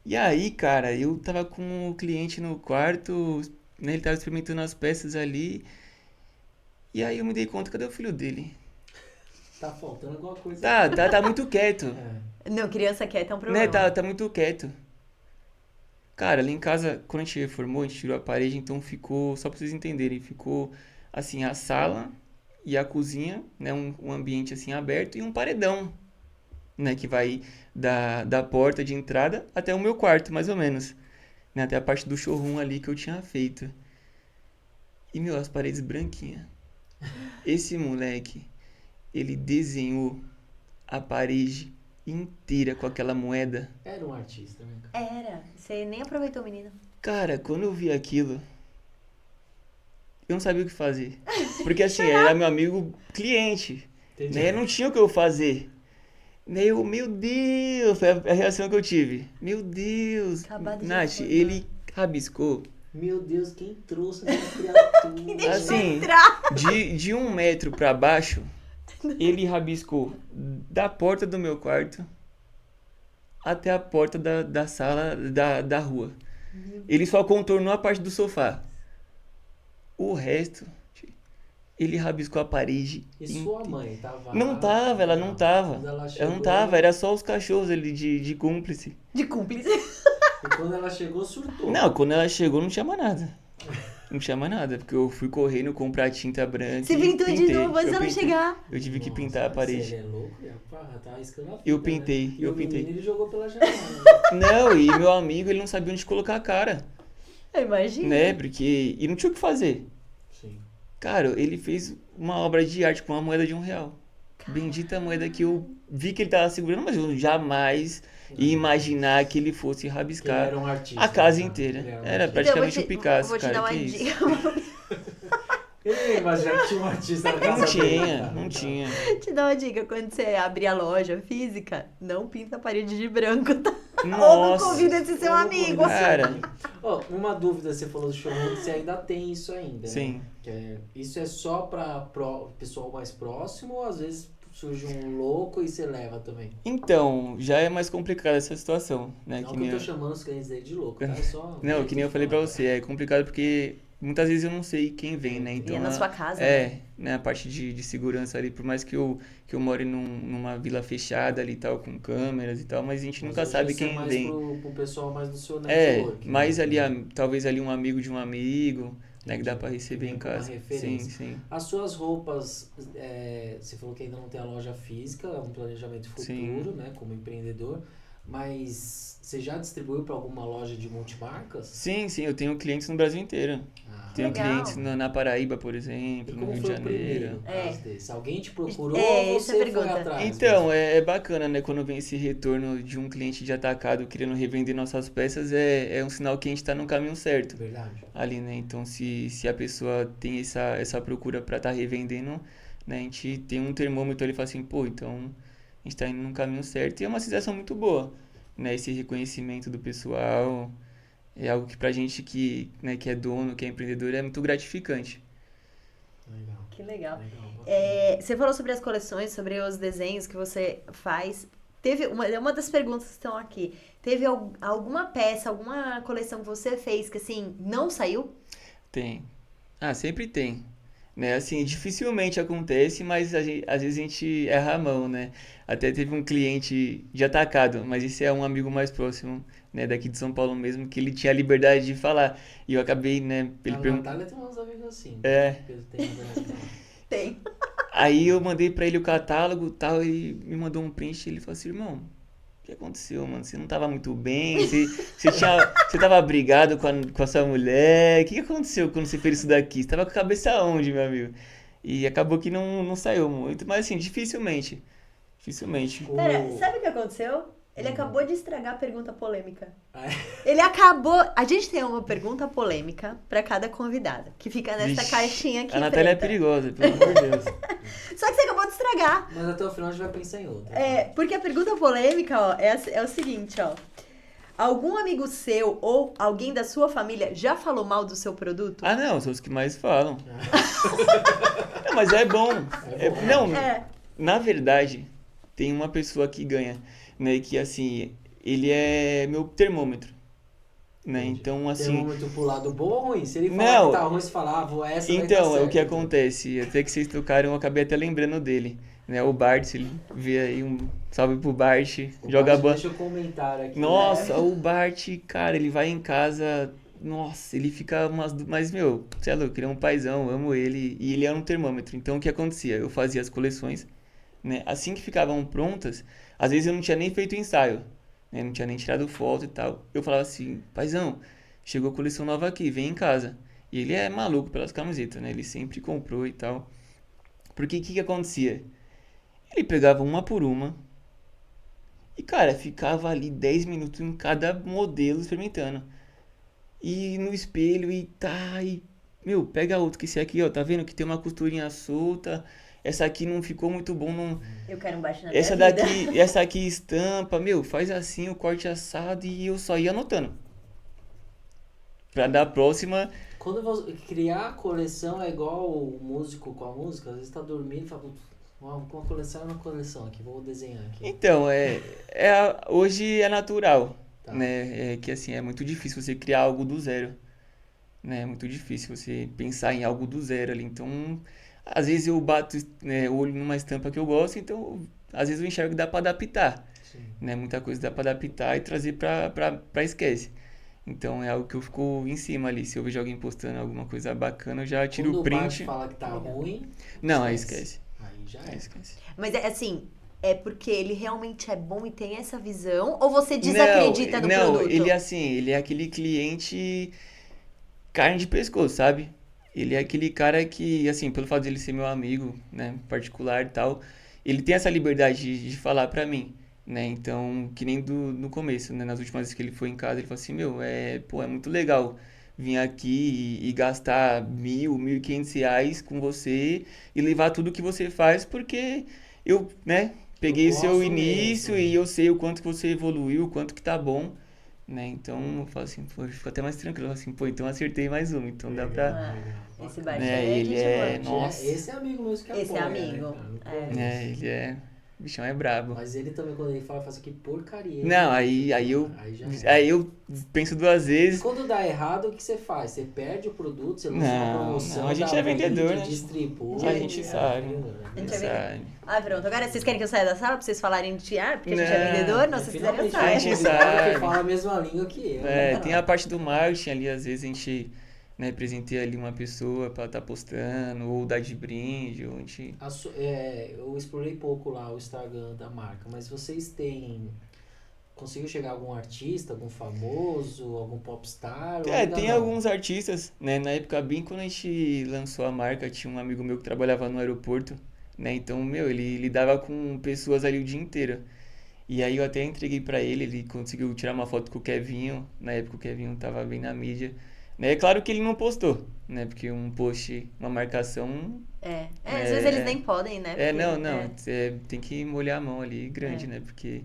E aí, cara, eu tava com o cliente no quarto, né? Ele tava experimentando as peças ali. E aí eu me dei conta, cadê o filho dele? Tá faltando alguma coisa. Tá muito quieto. É. Não, criança quieta é um Né, problema. tá muito quieto. Cara, ali em casa, quando a gente reformou, a gente tirou a parede, então ficou, só pra vocês entenderem, ficou assim, a sala e a cozinha, né, um ambiente assim aberto e um paredão, né, que vai da porta de entrada até o meu quarto, mais ou menos, né, até a parte do showroom ali que eu tinha feito. E, meu, as paredes branquinhas. Esse moleque, ele desenhou a parede inteira com aquela moeda. Era um artista, né, cara? Era. Você nem aproveitou, menino. Cara, quando eu vi aquilo, eu não sabia o que fazer. Porque assim, era meu amigo cliente, Entendi. né? Não tinha o que eu fazer. Né? Eu, meu Deus, foi a reação que eu tive. Meu Deus. Acabado de Nath, reformar. ele rabiscou, Meu Deus, quem trouxe essa criatura? Deixa eu assim, entrar. de 1 metro pra baixo, Ele rabiscou da porta do meu quarto até a porta da sala da rua. Ele só contornou a parte do sofá. O resto, ele rabiscou a parede. E sua mãe tava Não lá? tava, ela não tava. Quando ela Ela chegou, não tava, era só os cachorros ali de cúmplice. De cúmplice. E quando ela chegou, surtou. Não, quando ela chegou não tinha mais nada. Não tinha mais nada, porque eu fui correndo comprar tinta branca. Você e pintou de pintei. novo antes Eu dela pintei. chegar. Eu tive que Nossa, pintar a mas parede. Ele é louco, tá arriscando a vida, Eu pintei, né? E eu o pintei. menino, ele jogou pela janela. Não, e meu amigo, ele não sabia onde colocar a cara, Eu imagino. né? Porque... E não tinha o que fazer. Sim. Cara, ele fez uma obra de arte com uma moeda de R$1. Bendita moeda que eu vi que ele tava segurando, mas eu jamais ia imaginar que ele fosse Que ele rabiscar era um artista. a casa né? inteira. Ele um Era artista. praticamente Então, o Picasso, vou te cara, dar uma que isso. dica. Ele imagina que tinha um artista na casa Não dele, tinha, cara. não tinha. Te dar uma dica. Quando você abrir a loja física, não pinta a parede de branco, tá? Ou não Nossa, convida esse seu Eu não amigo. convido esse Cara. amigo. Ó, uma dúvida, você falou do showroom, você ainda tem isso ainda, né? Sim. Isso é só pra pessoal mais próximo ou às vezes surge um louco e você leva também? Então, já é mais complicada essa situação, né? Não que que nem eu tô eu... chamando os clientes dele de louco, tá? É só... Não, que nem eu falei pra você, é complicado porque muitas vezes eu não sei quem vem, né? Então, E é na sua casa, né? A parte de segurança ali, por mais que eu more numa vila fechada ali e tal, com câmeras e tal, mas a gente Mas nunca hoje sabe isso é quem mais vem. pro pessoal mais do seu É, network. mais né? ali, talvez ali um amigo de um amigo, né? Que dá pra receber Vem em com uma casa. Sim, referência. sim. As suas roupas, você falou que ainda não tem a loja física, é um planejamento futuro, Sim. né, como empreendedor, mas você já distribuiu para alguma loja de multimarcas? Sim, sim, eu tenho clientes no Brasil inteiro. Ah, Tenho Legal. clientes na Paraíba, por e exemplo, no como Rio de foi o primeiro Janeiro. caso desse? Alguém te procurou É, ou essa é a você foi pergunta. atrás? Então, é bacana, né? Quando vem esse retorno de um cliente de atacado querendo revender nossas peças, é um sinal que a gente tá no caminho certo Verdade. ali, né? Então, se a pessoa tem essa procura pra estar revendendo, né? A gente tem um termômetro ali e fala assim, pô, então a gente tá indo no caminho certo. E é uma sensação muito boa, né? Esse reconhecimento do pessoal é algo que pra gente né, que é dono, que é empreendedor, é muito gratificante. Legal. Que legal. Legal. Você falou sobre as coleções, sobre os desenhos que você faz. Teve uma das perguntas que estão aqui. Teve alguma peça, alguma coleção que você fez que, assim, não saiu? Tem. Ah, sempre tem. Né? Assim, dificilmente acontece, mas às vezes a gente erra a mão, né? Até teve um cliente de atacado, mas esse é um amigo mais próximo, né, daqui de São Paulo mesmo, que ele tinha a liberdade de falar. E eu acabei, né, ele A perguntou. Natália tem uns amigos assim. É. Ele tem, né? Tem. Aí eu mandei pra ele o catálogo e tal, e me mandou um print, e ele falou assim, irmão, o que aconteceu, mano? Você não tava muito bem? Você tava brigado com a sua mulher? O que aconteceu quando você fez isso daqui? Você tava com a cabeça onde, meu amigo? E acabou que não saiu muito, mas assim, dificilmente. Dificilmente. Pera, sabe o que aconteceu? Ele acabou de estragar a pergunta polêmica. Ah, Ele acabou... A gente tem uma pergunta polêmica pra cada convidado, que fica nessa Vixe, caixinha aqui a Natália é preta. perigosa, pelo amor de Deus. Só que você acabou de estragar. Mas até o final a gente vai pensar em outra. Porque a pergunta polêmica, ó, é o seguinte, ó. Algum amigo seu ou alguém da sua família já falou mal do seu produto? Ah, não, são os que mais falam. Não, mas é bom. Não, na verdade, tem uma pessoa que ganha, né? Que assim, ele é meu termômetro, né? Entendi. Então, assim. Termômetro pro lado bom ou ruim? Se ele falar Não. que tá ruim, você fala, vou essa vai Então, tá é o que certo, então. acontece. Até que vocês tocaram, eu acabei até lembrando dele. Né? O Bart, ele vê aí um salve pro Bart, O joga Bart bola. Deixa eu comentar aqui. Nossa, né? o Bart, cara, ele vai em casa. Nossa, ele fica mas, meu, você é louco, ele é um paizão, eu amo ele. E ele era um termômetro. Então, o que acontecia? Eu fazia as coleções, né? Assim que ficavam prontas, às vezes eu não tinha nem feito ensaio, né? Não tinha nem tirado foto e tal. Eu falava assim, paizão, chegou a coleção nova aqui, vem em casa. E ele é maluco pelas camisetas, né? Ele sempre comprou e tal. Porque o que acontecia? Ele pegava uma por uma e, cara, ficava ali 10 minutos em cada modelo experimentando. E no espelho meu, pega outro, que esse aqui, ó, tá vendo que tem uma costurinha solta. Essa aqui não ficou muito bom, não. Eu quero um baixo na Essa minha vida. daqui, essa aqui estampa, meu, faz assim o corte assado e eu só ia anotando. Pra dar a próxima. Quando você criar a coleção é igual o músico com a música, às vezes tá dormindo e fala, "Putz, Uma coleção é uma coleção aqui, vou desenhar aqui. Então, hoje é natural, Tá. né? É que assim, é muito difícil você criar algo do zero, né? É muito difícil você pensar em algo do zero ali. Então, às vezes eu bato, né, o olho numa estampa que eu gosto, então às vezes eu enxergo que dá pra adaptar, Sim. né? Muita coisa dá pra adaptar e trazer pra esquece. Então é algo que eu fico em cima ali. Se eu vejo alguém postando alguma coisa bacana, eu já tiro Quando o o Mark print. fala que tá ruim, Não, aí esquece. Aí já Aí é. esquece. Mas é assim, é porque ele realmente é bom e tem essa visão, ou você Não, desacredita no não, produto? ele assim, ele é aquele cliente carne de pescoço, sabe? Ele é aquele cara que, assim, pelo fato de ele ser meu amigo, né, particular e tal, ele tem essa liberdade de falar pra mim, né? Então, que nem no começo, né, nas últimas vezes que ele foi em casa, ele falou assim, meu, pô, é muito legal vir aqui e gastar 1.000, 1.500 reais com você e levar tudo que você faz, porque eu, né, Eu peguei seu gosto início mesmo. e eu sei o quanto que você evoluiu, o quanto que tá bom, né? Então eu falo assim, pô, eu fico até mais tranquilo, eu falo assim, pô, então eu acertei mais uma, então dá pra. Legal, Ah, legal, esse bacana. Bart Né, é ele gente é. boa. Nossa. Esse é amigo mesmo que Esse é apoia, amigo, né, cara? No é. começo. Ele é. O bichão é brabo. Mas ele também, quando ele fala, faz aqui porcaria. Não, aí eu. Aí já é. Aí eu penso duas E vezes. quando dá errado, o que você faz? Você perde o produto, você lança uma Não, promoção, não, a gente dá é vendedor, vídeo, né? distribui. A gente sabe. A gente é Sabe. vendedor. Ah, pronto. Agora vocês querem que eu saia da sala pra vocês falarem de porque a gente é Não. vendedor? Não, se vocês quiserem eu Finalmente saio. A gente um convidado sabe. que fala a mesma língua que eu. Tem a parte do marketing ali, às vezes a gente, né, presenteia ali uma pessoa pra estar postando, ou dar de brinde, ou a gente. Eu explorei pouco lá o Instagram da marca, mas vocês têm... Conseguiu chegar a algum artista, algum famoso, algum popstar? Ou ainda Tem não? alguns artistas, né? Na época, bem quando a gente lançou a marca, tinha um amigo meu que trabalhava no aeroporto, né? Então, meu, ele lidava com pessoas ali o dia inteiro. E aí eu até entreguei pra ele, ele conseguiu tirar uma foto com o Kevinho, na época o Kevinho tava bem na mídia. Né? É claro que ele não postou, né? Porque um post, uma marcação... Às vezes eles nem podem, né? Porque, não, tem que molhar a mão ali, grande, É. né? Porque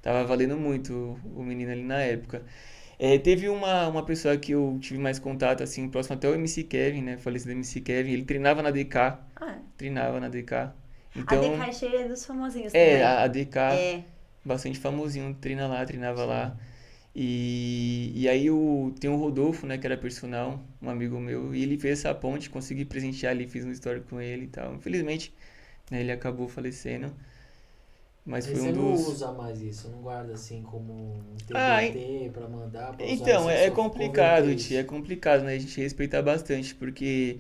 tava valendo muito o menino ali na época. Teve uma pessoa que eu tive mais contato, assim, próximo até o MC Kevin, né? Falecido MC Kevin. Ele treinava na DK. Ah, Treinava na DK. a Então, DK é cheia dos famosinhos também. a DK, É. bastante famosinho, treinava Sim. lá. E aí tem o Rodolfo, né? Que era personal, um amigo meu. E ele fez essa ponte, consegui presentear ali, fiz um story com ele e tal. Infelizmente, né, ele acabou falecendo. Mas foi Você um não dos... usa mais isso, não guarda assim como um Ah, TBT pra mandar, pra usar Então, isso, é só complicado, converter tia, é isso. complicado, né? A gente respeita bastante, porque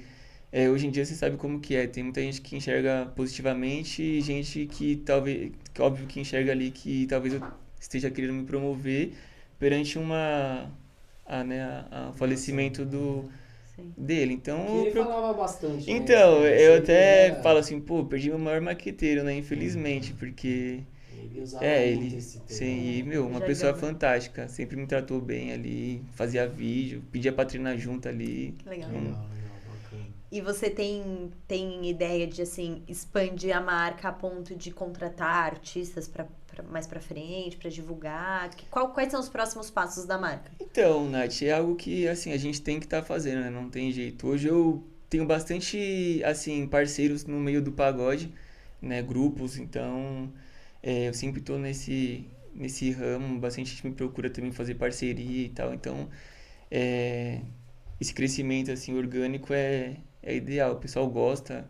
hoje em dia você sabe como que é. Tem muita gente que enxerga positivamente e gente que talvez, que óbvio que enxerga ali que talvez eu esteja querendo me promover perante o falecimento Sim. dele. Então, Que ele falava bastante, né? então, Mas eu ele até falo assim, pô, perdi o maior maqueteiro, né? Infelizmente, porque Ele usava muito ele, esse sim, termo. e, meu, uma Jargão, pessoa né? fantástica, sempre me tratou bem ali, fazia vídeo, pedia pra treinar junto ali. Que legal. Legal, bacana. E você tem ideia de, assim, expandir a marca a ponto de contratar artistas mais pra frente, pra divulgar? Quais são os próximos passos da marca? Então, Nath, é algo que, assim, a gente tem que estar fazendo, né? Não tem jeito. Hoje eu tenho bastante, assim, parceiros no meio do pagode, né? Grupos, então, eu sempre tô nesse ramo, bastante gente me procura também fazer parceria e tal, então, é, esse crescimento, assim, orgânico é ideal. O pessoal gosta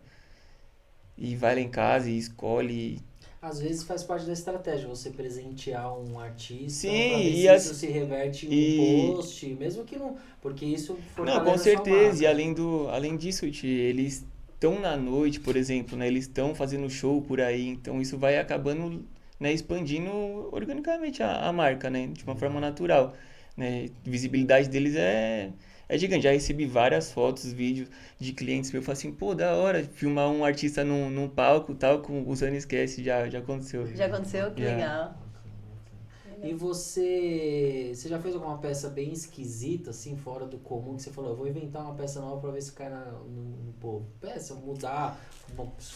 e vai lá em casa e escolhe. Às vezes faz parte da estratégia você presentear um artista Sim, pra ver e se isso se reverte em um e post, mesmo que não, porque isso não, com fortalece a sua certeza. E marca. além disso, eles estão na noite, por exemplo, né? Eles estão fazendo show por aí, então isso vai acabando, né, expandindo organicamente a marca, né? De uma forma natural, né? A visibilidade deles é gigante. Já recebi várias fotos, vídeos de clientes meus, eu falo assim, pô, da hora, filmar um artista num palco, tal, usando Esquece, já aconteceu. Já aconteceu? Que Já. legal. E você já fez alguma peça bem esquisita, assim, fora do comum, que você falou, eu vou inventar uma peça nova pra ver se cai no povo? Peça, mudar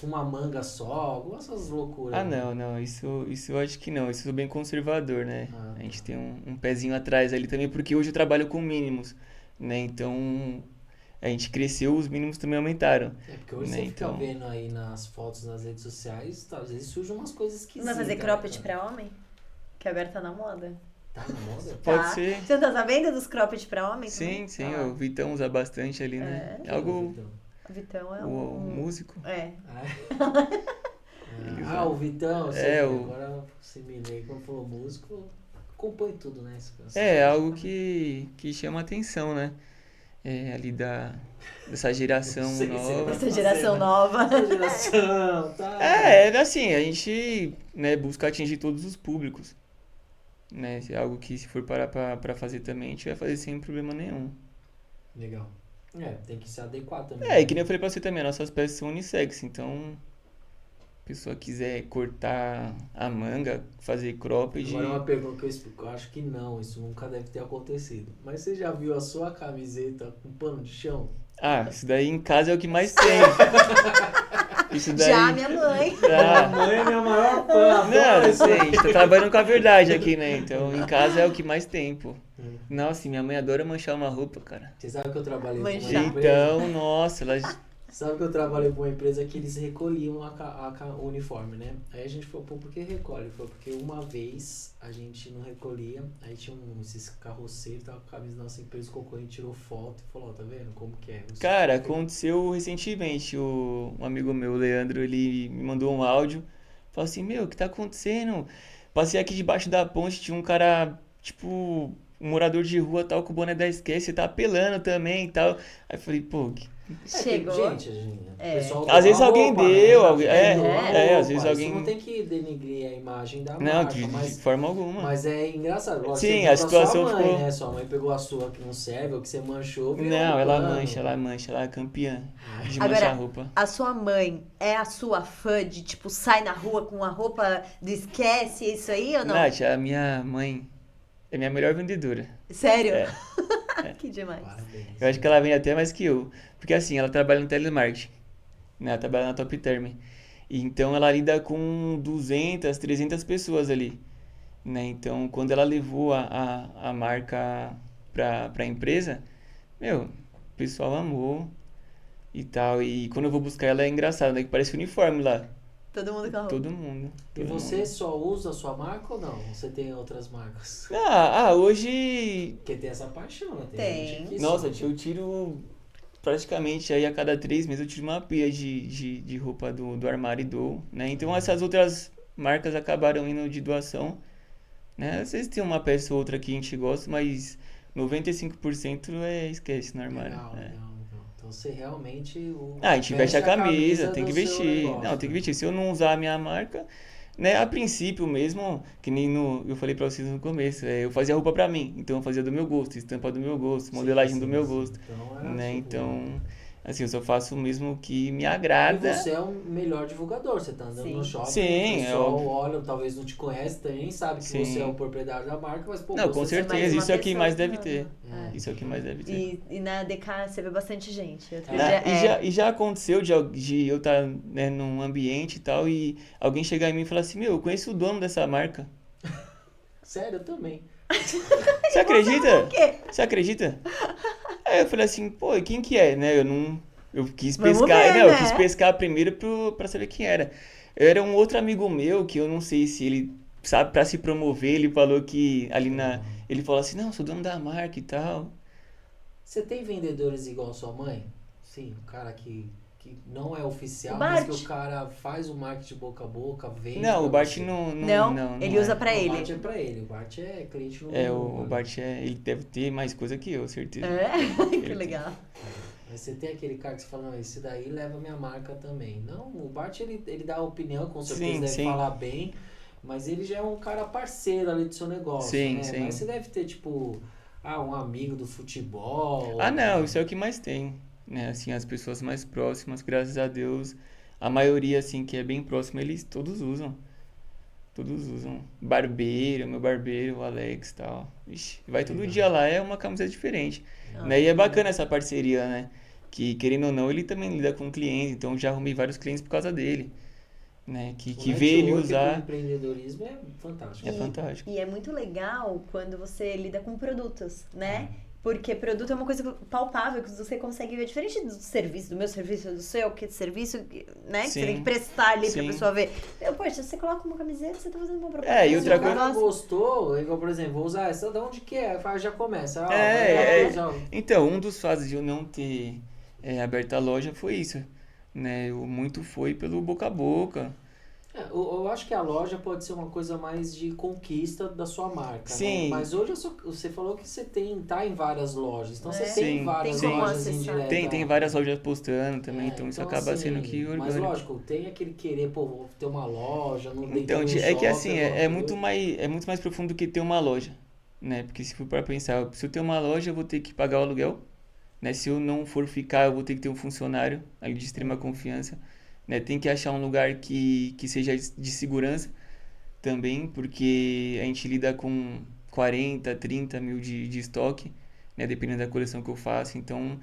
uma manga só, algumas dessas loucuras. Ah, né? não, isso eu acho que não, isso eu sou bem conservador, né? Ah, A gente tem um pezinho atrás ali também, porque hoje eu trabalho com mínimos, né? Então, a gente cresceu, os mínimos também aumentaram. Porque hoje Né, você fica então- vendo aí nas fotos, nas redes sociais, tá, às vezes surgem umas coisas Não esquisitas. vai fazer cropped né, pra homem? Que agora tá na moda. Tá na moda? Pode Tá. ser. Você não tá sabendo dos cropped pra homem? Sim, sim, Ah, o Vitão usa bastante ali, né? É algo... o Vitão é O músico. É. Ele Ah, usa. o Vitão, É, agora você me lembra, quando falou músico, acompanha tudo, né? É algo que chama atenção, né? Ali dessa geração Sei, nova. Essa geração nova. Essa geração, tá? Assim, a gente, né, busca atingir todos os públicos. Né? É algo que, se for parar pra fazer também, a gente vai fazer sem problema nenhum. Legal. Tem que se adequar também. E que nem eu falei pra você também, nossas peças são unissex, então... A pessoa quiser cortar a manga, fazer cropped... Agora uma pergunta que eu explico. Eu acho que não, isso nunca deve ter acontecido. Mas você já viu a sua camiseta com pano de chão? Ah, isso daí em casa é o que mais tem. Isso daí... Já minha mãe. Ah, Minha mãe é minha maior fã. não, eu sei, a gente tá trabalhando com a verdade aqui, né? Então, em casa é o que mais tem, pô. Nossa, e minha mãe adora manchar uma roupa, cara. Você sabe que eu trabalhei com uma Manchar. empresa? Então, nossa, ela... Sabe que eu trabalhei com uma empresa que eles recolhiam o uniforme, né? Aí a gente falou, pô, por que recolhe? Foi porque uma vez a gente não recolhia, aí tinha esses carroceiros, tava com a camisa da nossa empresa, o concorrente tirou foto e falou, ó, tá vendo como que é? Cara, aconteceu recentemente, um amigo meu, o Leandro, ele me mandou um áudio, falou assim, meu, o que tá acontecendo? Passei aqui debaixo da ponte, tinha um cara, tipo, um morador de rua, tal, com o boné da Esquece, tá apelando também e tal. Aí eu falei, pô, Chegou. Gente, É. o pessoal Às vezes doa alguém roupa, deu, né? alguém- às vezes Isso alguém- não tem que denigrir a imagem da não, marca, de mas... forma alguma. Mas é engraçado. Lógico, Sim, você a viu da situação sua mãe, ficou- né? Sua mãe pegou a sua que não serve, ou que você manchou. virou Não, um ela pano. mancha, ela é campeã de Agora, manchar roupa. A sua mãe é a sua fã de, tipo, sai na rua com a roupa do Esquece, isso aí ou não? Nath, a minha mãe é minha melhor vendedora. Sério? É. Que demais. Parabéns. Eu acho que ela vende até mais que eu. Porque assim, ela trabalha no telemarketing, né? Ela trabalha na Top Term. E então ela lida com 200, 300 pessoas ali, né? Então, quando ela levou a marca pra empresa, meu, o pessoal amou e tal. E quando eu vou buscar ela é engraçado, né? Que parece uniforme lá. Todo mundo com a roupa. Todo mundo. E todo você mundo. só usa a sua marca ou não? Você tem outras marcas? Hoje... Porque tem essa paixão, né? Tem. gente que Nossa, só- eu tiro praticamente aí a cada 3 meses eu tiro uma pilha de roupa do armário e dou, né? Então essas outras marcas acabaram indo de doação, né? Às vezes tem uma peça ou outra que a gente gosta, mas 95% esquece no armário. Legal, né? legal, legal. Então você realmente... A gente veste a camisa, tem que do seu vestir. negócio, Não, tem que né? vestir. Se eu não usar a minha marca, né? A princípio mesmo, que nem eu falei pra vocês no começo, eu fazia roupa pra mim, então eu fazia do meu gosto, estampa do meu gosto, modelagem Sim, do sim, meu sim. gosto. Então, é Né? tipo- Então, assim, eu só faço o mesmo que me E agrada. você é o melhor divulgador, você tá andando Sim. no shopping, Sim, o é pessoal óbvio. olha, talvez não te conhece, também sabe que Sim. você é o proprietário da marca, mas pô, Não, você com sabe- certeza, mais uma isso é o que pessoa mais que deve manda. ter. É. Isso é o que mais deve ter. E na DK você vê bastante gente. Outro Né? dia, E já aconteceu de eu estar, né, num ambiente e tal, e alguém chegar em mim e falar assim, meu, eu conheço o dono dessa marca. Sério, eu também. Você acredita? quê? Você acredita? Aí eu falei assim, pô, e quem que é, né? Eu quis Vamos pescar, ver, não, eu né? quis pescar primeiro pra saber quem era. Era um outro amigo meu que eu não sei se ele, sabe, pra se promover, ele falou que ali ele falou assim, não, sou dono da marca e tal. Você tem vendedores igual a sua mãe? Sim, o cara que não é oficial, O mas Bart. que o cara faz o marketing boca a boca, vende. Não, o pra Bart você. Não, ele é. usa pra Não, ele. O Bart é pra ele, o Bart é cliente no O Bart ele deve ter mais coisa que eu, certeza. É? Que legal. Mas você tem aquele cara que você fala, não, esse daí leva minha marca também. Não, o Bart ele dá opinião, com certeza Sim, deve sim. falar bem, mas ele já é um cara parceiro ali do seu negócio, Sim, né? sim. Mas você deve ter, tipo, um amigo do futebol. Não, isso é o que mais tem, né? Assim, as pessoas mais próximas, graças a Deus, a maioria, assim, que é bem próxima, eles todos usam. Todos usam. Barbeiro, meu barbeiro, o Alex e tal. Ixi, vai todo Legal. dia lá, é uma camiseta diferente. Ah, Né? E é bacana essa parceria, né? Que, querendo ou não, ele também lida com clientes, então já arrumei vários clientes por causa dele. Né? Que vê ele O usar, empreendedorismo é fantástico. é fantástico. E é muito legal quando você lida com produtos, né? Porque produto é uma coisa palpável, que você consegue ver. Diferente do serviço, do meu serviço, do seu, que serviço, né? Que você tem que prestar ali pra sim. pessoa ver. Poxa, você coloca uma camiseta, você tá fazendo uma propaganda. É, e outra Se o coisa- cara gostou, igual, por exemplo, vou usar essa, de onde que é? Aí já começa. Então, um dos fatos de eu não ter aberto a loja foi isso, né? Muito foi pelo boca a boca. Eu acho que a loja pode ser uma coisa mais de conquista da sua marca, Sim. né? Mas hoje você falou que você tá em várias lojas, então você Sim, tem várias tem como lojas acessar. indiretas. Tem várias lojas postando também, então isso acaba assim, sendo que Mas orgânico. lógico, tem aquele querer, pô, vou ter uma loja, não Então, dentro de um é que shopping, assim, alguma é muito coisa. mais profundo do que ter uma loja, né? Porque se for para pensar, se eu ter uma loja, eu vou ter que pagar o aluguel, né? Se eu não for ficar, eu vou ter que ter um funcionário ali de extrema confiança, né? Tem que achar um lugar que seja de segurança também, porque a gente lida com 40, 30 mil de estoque, né? Dependendo da coleção que eu faço, então,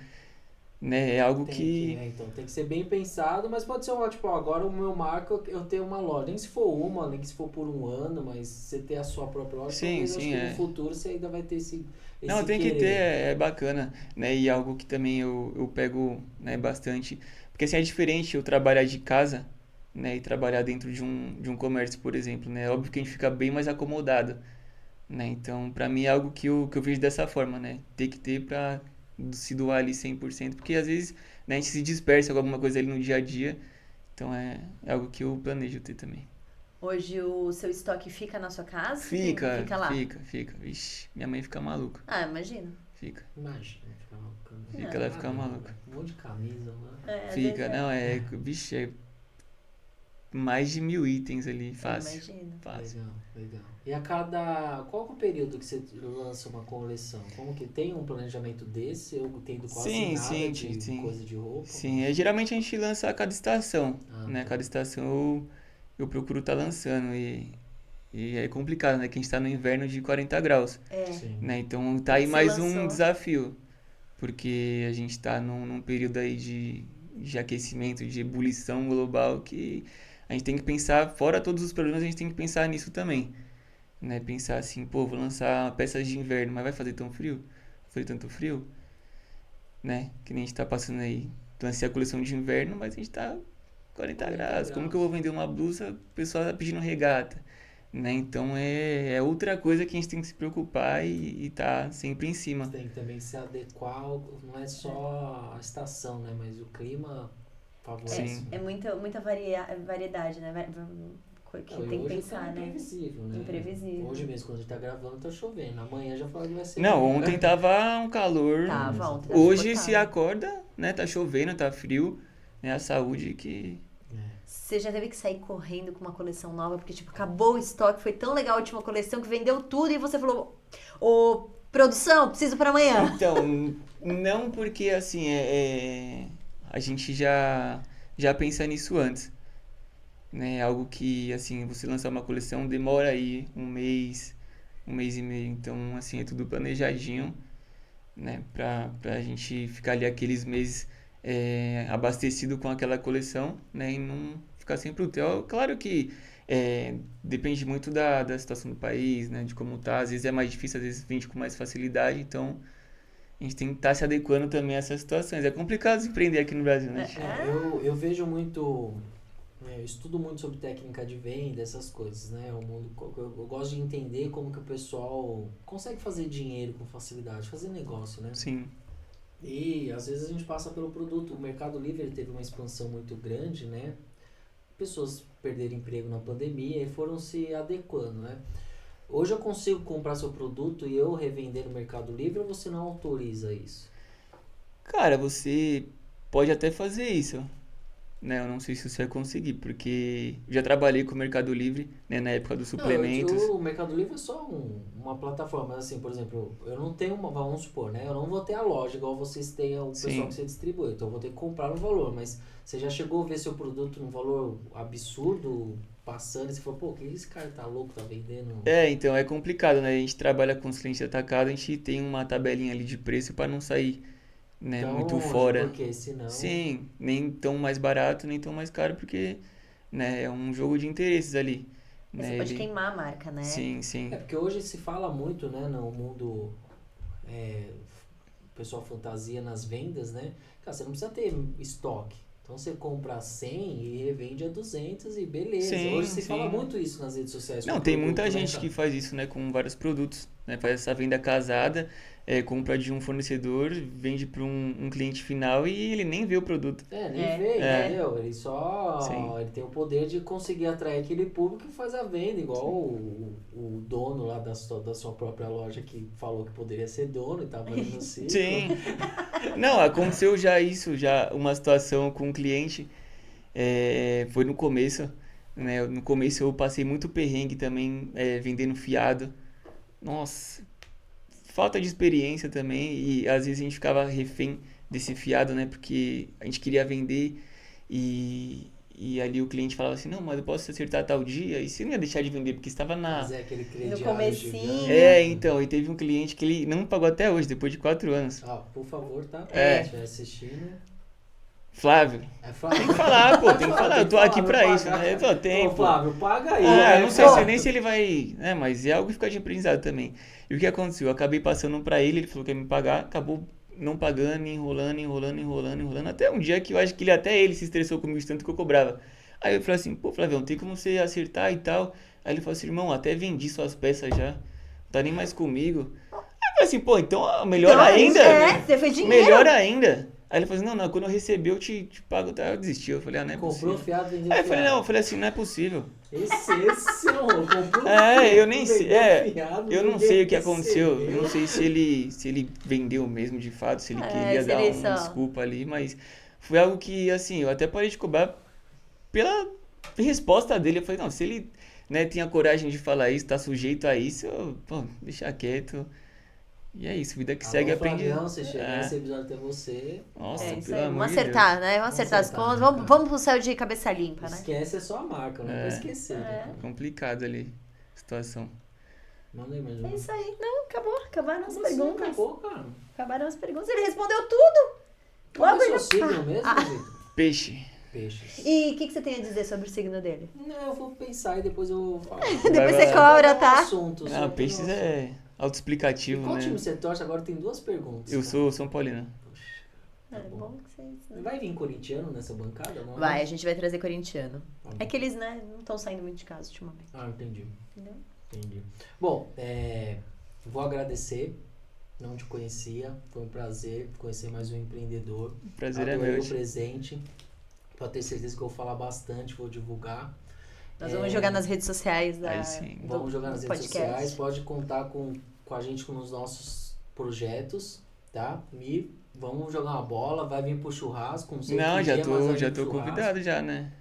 né? É algo que... Então, tem que ser bem pensado, mas pode ser uma, tipo, ó, agora o meu marco, eu tenho uma loja, nem se for uma, nem que se for por um ano, mas você ter a sua própria loja, Sim, talvez sim, acho que no futuro você ainda vai ter esse Não, tem que querer. ter, é bacana, né? E algo que também eu pego, né, bastante. Porque assim, é diferente eu trabalhar de casa, né? E trabalhar dentro de um comércio, por exemplo, né? Óbvio que a gente fica bem mais acomodado, né? Então, pra mim é algo que eu vejo dessa forma, né? Ter que ter pra se doar ali 100%. Porque às vezes, né, a gente se dispersa com alguma coisa ali no dia a dia. Então, é algo que eu planejo ter também. Hoje o seu estoque fica na sua casa? Fica lá? fica. Vixe, minha mãe fica maluca. Ah, imagino. Fica. Imagina, Ela fica maluca. Um monte de camisa, né? Às Fica, vezes não, vixe, é mais de 1000 itens ali, fácil. Imagino. Fácil. Legal. E qual que é o período que você lança uma coleção? Como que tem um planejamento desse? Eu tenho quase nada de coisa de roupa. Sim, geralmente a gente lança a cada estação, né? Tá. Cada estação eu procuro estar lançando e é complicado, né? Que a gente tá no inverno de 40 graus, Sim. né? Então tá aí Você mais um lançou. desafio, porque a gente tá num período aí de aquecimento, de ebulição global que a gente tem que pensar, fora todos os problemas, a gente tem que pensar nisso também, né? Pensar assim, pô, vou lançar peças de inverno, mas vai fazer tão frio? Vai fazer tanto frio? Né? Que nem a gente tá passando aí. Lancei a coleção de inverno, mas a gente tá 40 graus. Como que eu vou vender uma blusa? O pessoal tá pedindo regata. Né? Então é outra coisa que a gente tem que se preocupar e tá sempre em cima. Você tem que também se adequar, não é só a estação, né? Mas o clima favorece. Sim. É muita variedade, né? Que tem que pensar, né? Imprevisível, né? Imprevisível. Hoje mesmo, quando a gente tá gravando, tá chovendo. Amanhã já fala que vai ser. Não, ontem tava um calor. Tava, ontem tava Hoje se insuportável. acorda, né? Tá chovendo, tá frio. Né? A saúde que... Você já teve que sair correndo com uma coleção nova, porque, tipo, acabou o estoque, foi tão legal a última coleção que vendeu tudo e você falou, ô, produção, preciso pra amanhã. Então, não porque assim, a gente já pensa nisso antes, né? Algo que, assim, você lançar uma coleção demora aí um mês e meio. Então, assim, é tudo planejadinho, né? Pra gente ficar ali aqueles meses abastecido com aquela coleção, né? E não ficar sem produto. Claro que depende muito da situação do país, né? De como tá. Às vezes é mais difícil, às vezes vende com mais facilidade. Então, a gente tem que estar se adequando também a essas situações. É complicado se empreender aqui no Brasil, né? Eu vejo muito. Eu estudo muito sobre técnica de venda, essas coisas, né? Eu gosto de entender como que o pessoal consegue fazer dinheiro com facilidade, fazer negócio, né? Sim. E às vezes a gente passa pelo produto. O Mercado Livre teve uma expansão muito grande, né? Pessoas perderam emprego na pandemia e foram se adequando, né? Hoje eu consigo comprar seu produto e eu revender no Mercado Livre ou você não autoriza isso? Cara, você pode até fazer isso, né? Eu não sei se você vai conseguir, porque eu já trabalhei com o Mercado Livre, né? Na época dos suplementos. O Mercado Livre é só uma plataforma, mas assim, por exemplo, eu não tenho vamos supor, né? Eu não vou ter a loja igual vocês têm o pessoal Sim. que você distribui, então eu vou ter que comprar no valor, mas você já chegou a ver seu produto num valor absurdo, passando, e você falou, pô, que esse cara tá louco, tá vendendo... Então é complicado, né? A gente trabalha com os clientes atacados, a gente tem uma tabelinha ali de preço para não sair, né, Então, muito fora. porque senão... Sim, nem tão mais barato, nem tão mais caro, porque, né, é um jogo de interesses ali. Você Né? pode queimar a marca, né? Sim, sim. É porque hoje se fala muito, né, no mundo pessoal fantasia nas vendas, né? Cara, você não precisa ter estoque. Então você compra 100 e revende a 200 e beleza. Sim, Hoje se sim. fala muito isso nas redes sociais. Não, com tem produto, muita né, gente cara? que faz isso, né, com vários produtos, né? Faz essa venda casada, compra de um fornecedor, vende para um cliente final e ele nem vê o produto. Nem vê, entendeu? Ele só Sim. ele tem o poder de conseguir atrair aquele público e faz a venda, igual o dono lá da sua própria loja que falou que poderia ser dono e tava ali no circo. Sim. Não, aconteceu já isso, já uma situação com um cliente, foi no começo, né? No começo eu passei muito perrengue também, vendendo fiado. Nossa, falta de experiência também e às vezes a gente ficava refém desse fiado, né? Porque a gente queria vender e ali o cliente falava assim, não, mas eu posso acertar tal dia e você não ia deixar de vender porque estava na... Fazer aquele crediário comecinho. gigante. Então, e teve um cliente que ele não pagou até hoje, depois de 4 anos. Por favor, tá? É. Se estiver assistindo. Flávio, Flávio. tem que falar, pô, tem que falar, eu tô aqui pra pagar. isso, né? Eu tô a tempo. Ô, Flávio, paga aí. Ah, né? eu não sei Pô. nem se ele vai, né, mas é algo que fica de aprendizado também. E o que aconteceu? Eu acabei passando pra ele falou que ia me pagar, acabou não pagando, enrolando, até um dia que eu acho que até ele se estressou comigo de tanto que eu cobrava. Aí eu falei assim, pô, Flávio, não tem como você acertar e tal. Aí ele falou assim, irmão, até vendi suas peças já, não tá nem mais comigo. Aí eu falei assim, pô, então melhor Então, ainda. você fez dinheiro. Melhor ainda. Aí ele falou assim, não, quando eu receber eu te pago, tá? Eu desisti, eu falei, não é Comprou possível. fiado, vendeu Aí eu falei, fiado. não, eu falei assim, não é possível. Esse amor, comprou Eu nem sei, fiado, eu não vendeu sei o que recebeu. aconteceu, eu não sei se ele vendeu mesmo de fato, se ele queria se dar ele uma só- desculpa ali, mas foi algo que, assim, eu até parei de cobrar pela resposta dele. Eu falei, não, se ele, né, tem a coragem de falar isso, tá sujeito a isso, pô, deixa quieto. E é isso, vida que segue, aprende. Flavião, você chegar esse episódio até você. Nossa, Isso pelo aí, amor vamos de acertar, né? Vamos acertar as acertar, contas. né, Vamos, cara? vamos pro céu de cabeça limpa, né? Esquece a sua marca, não vai esquecer. Né, cara? Deus. Complicado ali, a situação. Manda aí mais uma. É isso aí. Não, acabaram as Como assim? perguntas. Acabou, cara. Acabaram as perguntas. Ele respondeu tudo. Qual é o Logo seu ele- signo mesmo, Vitor? Peixe. Peixes. E o que você tem a dizer sobre o signo dele? Não, eu vou pensar e depois eu vou falar. Depois você lá. cobra, Um tá? assunto, Ah, peixes é autoexplicativo, Qual né? time você torce? Agora tem duas perguntas. Eu cara. sou São Paulino. É bom que vocês... Vai vir corintiano nessa bancada? Não? Vai, a gente vai trazer corintiano. Tá bom. É que eles, né, não estão saindo muito de casa ultimamente. Entendi. Entendeu? Entendi. Bom, vou agradecer. Não te conhecia. Foi um prazer conhecer mais um empreendedor. O prazer é Adorei meu. o presente. Pode ter certeza que eu vou falar bastante, vou divulgar. Nós vamos jogar nas redes sociais da, Aí sim. do- Vamos jogar nas do redes podcast. sociais. Pode contar com a gente nos nossos projetos, tá? E vamos jogar uma bola. Vai vir pro churrasco. Não sei Não, que já dia, mas vai tô vir pro churrasco. convidado já, né?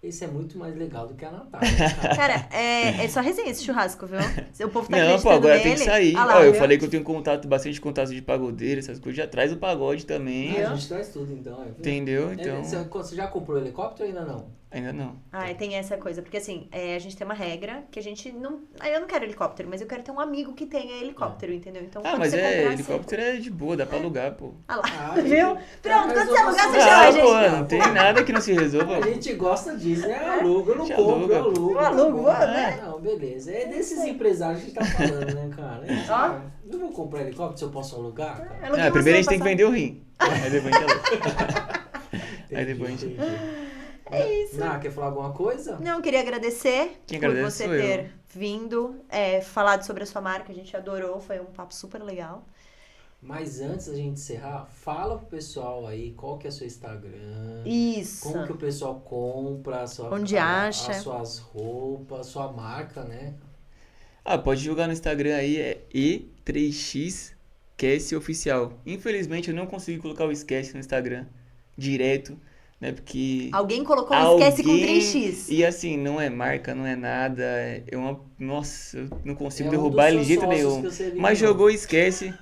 Esse é muito mais legal do que a Natália, cara. Cara, é só resenha esse churrasco, viu? O povo tá Não, pô, acreditando agora nele. tem que sair. Ah lá, Ó, eu viu? falei que eu tenho bastante contato de pagodeiro, essas coisas. Já traz o pagode também. A gente traz tudo, então. Viu? Entendeu? Então, Você já comprou helicóptero ou ainda não? ainda não. Ah, e tem essa coisa, porque assim, a gente tem uma regra que a gente não... Eu não quero helicóptero, mas eu quero ter um amigo que tenha helicóptero, entendeu? Então, Ah, quando mas você comprar, helicóptero é de boa, dá pra alugar, pô. Ah lá, Ah, viu? Pronto, quando você alugar, você Ah, chama a Ah, gente. pô, não tem nada que não se resolva. A gente gosta disso, né? Aluga, eu não Te compro, aluga. eu alugo. Eu alugo, tá bom. né? Não, beleza. É desses empresários que a gente tá falando, né, cara? Eu vou comprar helicóptero se eu posso alugar, cara. Eu aluguei Ah, primeiro a gente você tem que passar. vender o rim. Aí depois a gente aluga. Aí depois a gente... Entendi. É isso. Ná, quer falar alguma coisa? Não, queria agradecer Quem por agradece você sou eu. ter vindo, falado sobre a sua marca, a gente adorou, foi um papo super legal. Mas antes da gente encerrar, fala pro pessoal aí qual que é o seu Instagram. Isso. Como que o pessoal compra a sua, Onde acha. as suas roupas, a sua marca, né? Ah, pode jogar no Instagram aí, é E3XCast Oficial. Infelizmente eu não consegui colocar o Esquece no Instagram direto, né? Porque Alguém colocou um esquece com 3x. E assim, não é marca, não é nada. É uma... Nossa, eu não consigo É um derrubar ele dos de jeito seus sócios nenhum. que você viu, Mas não. jogou Esquece.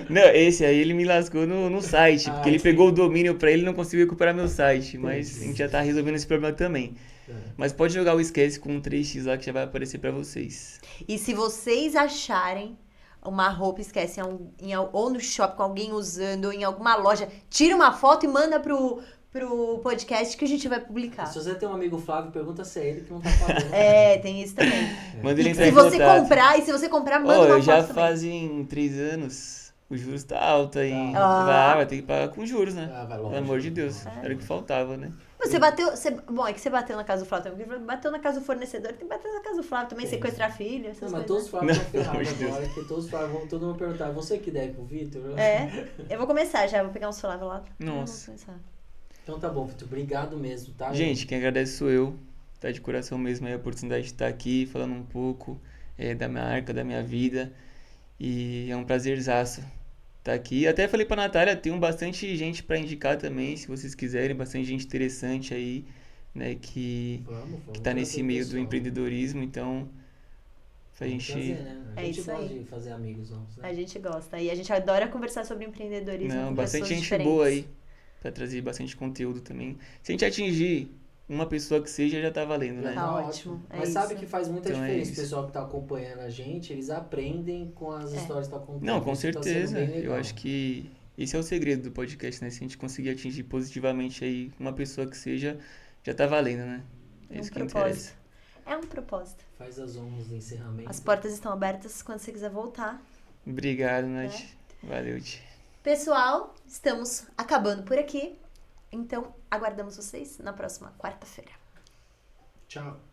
Não, esse aí ele me lascou no site, porque ele sim. pegou o domínio pra ele e não conseguiu recuperar meu site. Mas Entendi. a gente já tá resolvendo esse problema também. É. Mas pode jogar o Esquece com um 3x lá que já vai aparecer pra vocês. E se vocês acharem uma roupa, esquece, ou no shopping com alguém usando, ou em alguma loja, tira uma foto e manda pro podcast que a gente vai publicar. Se você tem um amigo Flávio, pergunta se é ele que não tá falando. Tem isso também. Manda ele E entrar se em você contato. comprar, manda Ó, uma eu já foto também. fazem 3 anos. o juros tá alto aí. Tá. Vai ter que pagar com juros, né? Vai Pelo logo. amor de Deus. Era o que faltava, né? Você bateu. Bom, é que você bateu na casa do Flávio também. Porque bateu na casa do fornecedor, tem que bater na casa do Flávio também, Tem. sequestrar filho, essas Não, mas coisas. todos os Flávio estão Não, pelo amor ferrados de Deus. agora, porque todos os Flávio vão todo mundo perguntar, você que deve pro Vitor? É, eu vou começar já, vou pegar uns Flávio lá. Nossa. Vou começar. Então tá bom, Vitor, obrigado mesmo, tá? Gente, quem agradece sou eu. Tá de coração mesmo aí a oportunidade de estar aqui falando um pouco da minha arca, da minha vida. E é um prazerzaço estar aqui. Até falei pra Natália, tem bastante gente pra indicar também, se vocês quiserem, bastante gente interessante aí, né, que Vamos tá nesse trazer meio do pessoal. empreendedorismo, então pra Vamos gente... trazer, né? A É gente isso gosta aí. de fazer amigos novos, né? A gente gosta. E a gente adora conversar sobre empreendedorismo Não, com bastante pessoas gente diferentes. boa aí, pra trazer bastante conteúdo também. Se a gente atingir uma pessoa que seja, já tá valendo, né? Tá ótimo, é Mas sabe isso. que faz muita Então é diferença o isso. pessoal que tá acompanhando a gente, eles aprendem com as histórias que tá contando. Não, com Isso tá sendo certeza. bem Eu legal. acho que esse é o segredo do podcast, né? Se a gente conseguir atingir positivamente aí uma pessoa que seja, já tá valendo, né? É isso que interessa. É um propósito. Faz as honras do encerramento. As portas estão abertas quando você quiser voltar. Obrigado, Nath. Valeu, Ti. Pessoal, estamos acabando por aqui. Então, aguardamos vocês na próxima quarta-feira. Tchau.